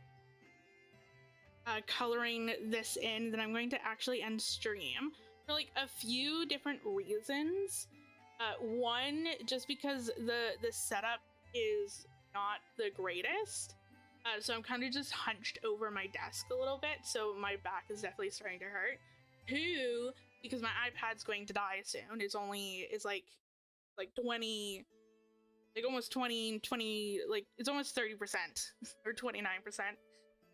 coloring this in, then I'm going to actually end stream for like a few different reasons. One, just because the setup is not the greatest. So I'm kind of just hunched over my desk a little bit, so my back is definitely starting to hurt. Two, because my iPad's going to die soon. It's like 20, like almost 20, like it's almost 30% or 29%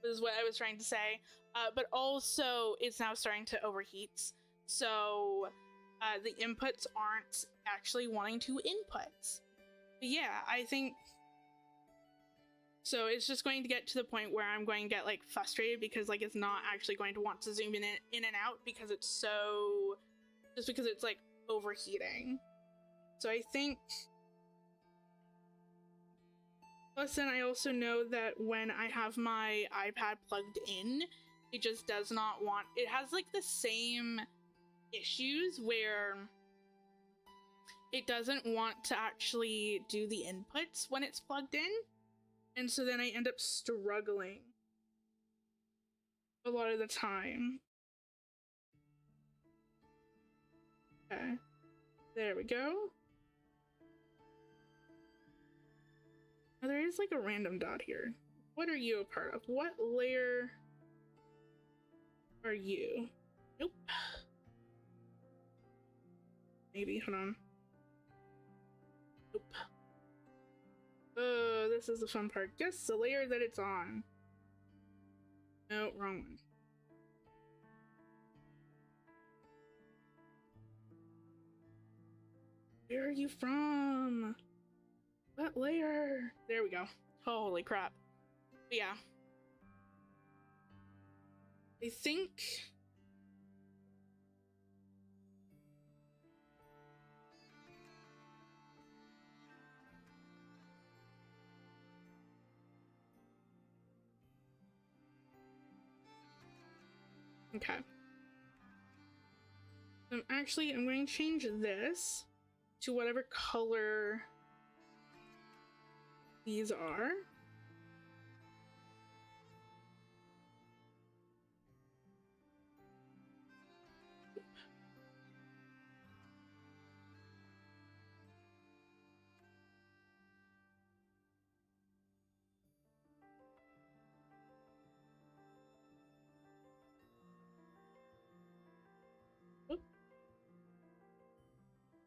is what I was trying to say. But also it's now starting to overheat. So the inputs aren't actually wanting to input. But yeah, I think so. It's just going to get to the point where I'm going to get like frustrated because like it's not actually going to want to zoom in and out because it's so, just because it's like overheating. So I think, plus then I also know that when I have my iPad plugged in, it just does not want, it has like the same issues where it doesn't want to actually do the inputs when it's plugged in. And so then I end up struggling a lot of the time. Okay. There we go. Oh, there is like a random dot here. What are you a part of? What layer are you? Nope. Maybe, hold on. Nope. Oh, this is the fun part. Guess the layer that it's on. No, wrong one. Where are you from? What layer? There we go. Holy crap. But yeah. I think... Okay. I'm going to change this to whatever color these are.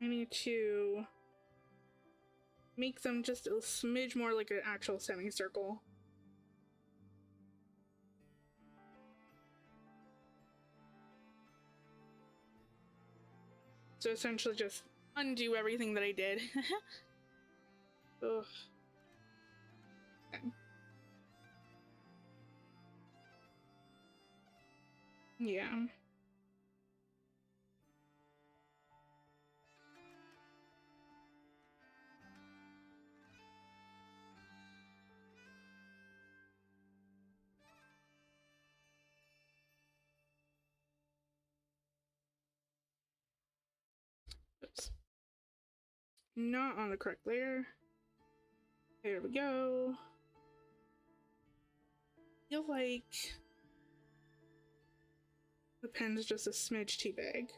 I need to make them just a smidge more like an actual semicircle. So essentially just undo everything that I did. Ugh. Okay. Yeah. Oops. Not on the correct layer. There we go. Feel like the pen's just a smidge too big.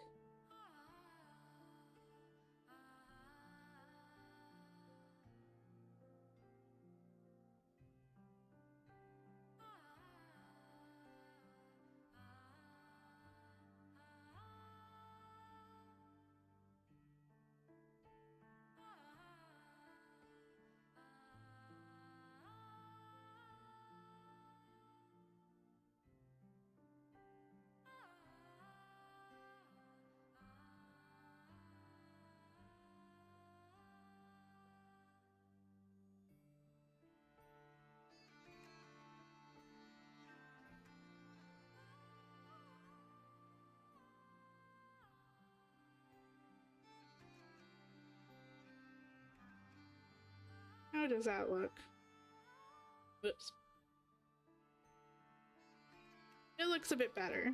How does that look? Whoops. It looks a bit better.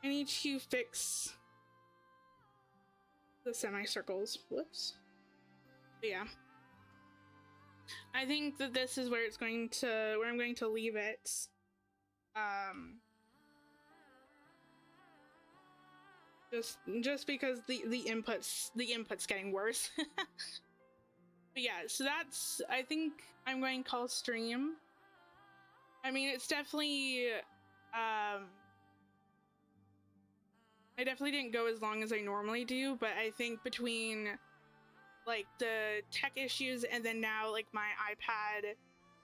I need to fix the semicircles. Whoops. But yeah. I think that this is where I'm going to leave just because the inputs getting worse. But yeah, so that's, I think I'm going to call stream. I mean, it's definitely I definitely didn't go as long as I normally do, but I think between like the tech issues and then now like my iPad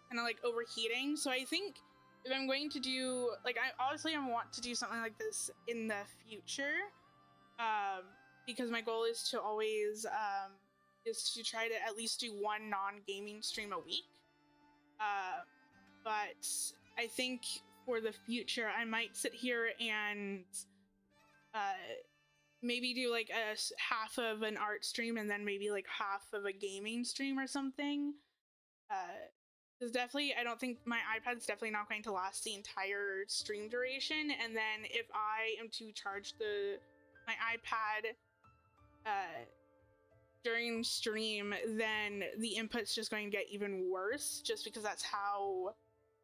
kind of like overheating, so I think if I'm going to do, like, I want to do something like this in the future, because my goal is to always is to try to at least do one non-gaming stream a week. But I think for the future, I might sit here and maybe do like a half of an art stream and then maybe like half of a gaming stream or something. Because definitely, I don't think my iPad's definitely not going to last the entire stream duration. And then if I am to charge my iPad during stream, then the input's just going to get even worse, just because that's how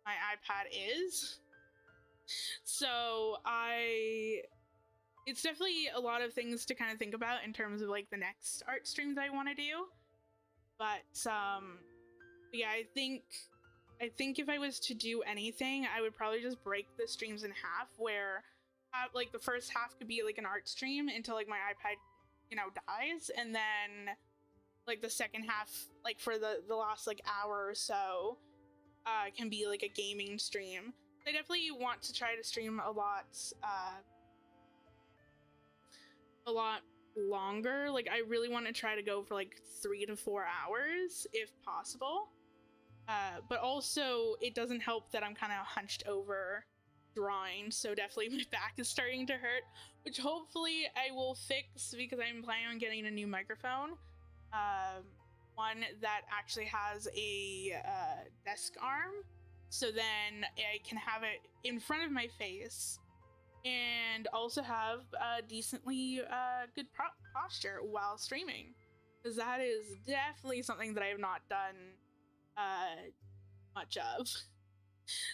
my iPad is. So it's definitely a lot of things to kind of think about in terms of like the next art streams I want to do. But yeah, I think if I was to do anything, I would probably just break the streams in half, where like the first half could be like an art stream until like my iPad, dies, and then like the second half, like for the last like hour or so, can be like a gaming stream. I definitely want to try to stream a lot longer. Like, I really want to try to go for like 3 to 4 hours if possible. But also, it doesn't help that I'm kind of hunched over drawing, so definitely my back is starting to hurt, which hopefully I will fix because I'm planning on getting a new microphone. One that actually has a desk arm, so then I can have it in front of my face and also have a decently good posture while streaming, because that is definitely something that I have not done much of.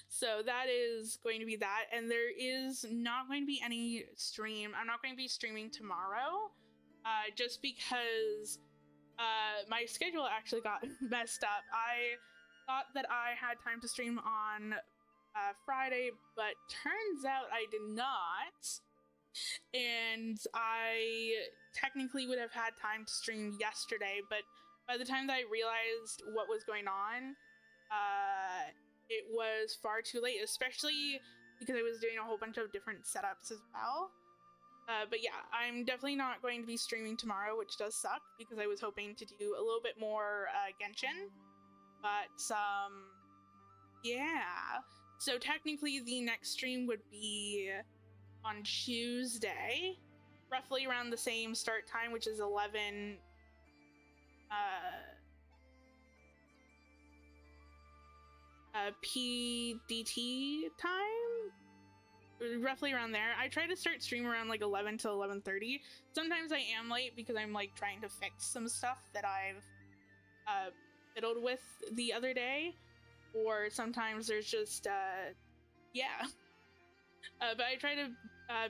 So that is going to be that, and there is not going to be any stream. I'm not going to be streaming tomorrow, just because my schedule actually got messed up. I thought that I had time to stream on Friday, but turns out I did not. And I technically would have had time to stream yesterday, but by the time that I realized what was going on, it was far too late, especially because I was doing a whole bunch of different setups as well. But yeah, I'm definitely not going to be streaming tomorrow, which does suck, because I was hoping to do a little bit more Genshin. But yeah. So technically the next stream would be on Tuesday, roughly around the same start time, which is 11 PDT time, roughly around there. I try to start stream around like 11 to 11:30. Sometimes I am late because I'm like trying to fix some stuff that I've fiddled with the other day, or sometimes there's just yeah. But I try to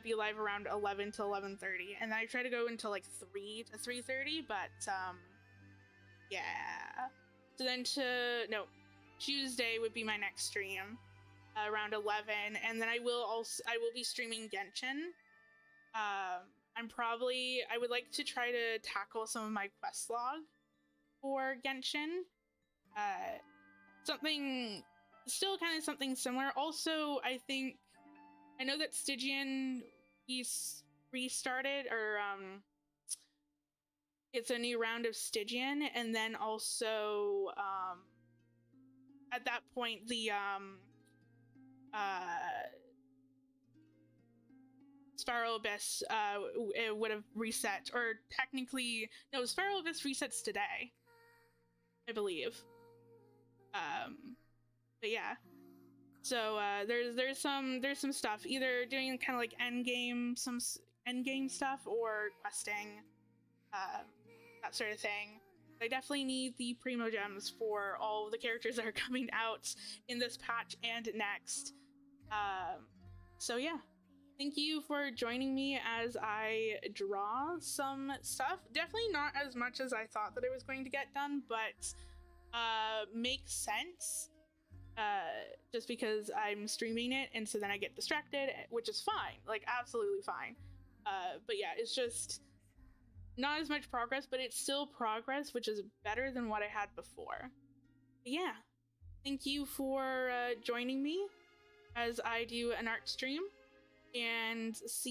be live around 11 to 11:30, and then I try to go until like 3 to 3:30. But yeah. So then Tuesday would be my next stream, around 11, and then I will be streaming Genshin. I would like to try to tackle some of my quest log for Genshin. Still kind of something similar. Also, I know that Stygian restarted, or it's a new round of Stygian, and then also at that point the Spiral Abyss it would have reset, or technically no, Spiral Abyss resets today, I believe. But yeah, so there's some stuff, either doing kind of like some end game stuff, or questing, that sort of thing. I definitely need the Primo Gems for all the characters that are coming out in this patch and next. So yeah. thank you for joining me as I draw some stuff. Definitely not as much as I thought that it was going to get done, but makes sense. Just because I'm streaming it, and so then I get distracted, which is fine, like absolutely fine. But yeah, it's just not as much progress, but it's still progress, which is better than what I had before. But yeah, thank you for joining me as I do an art stream, and see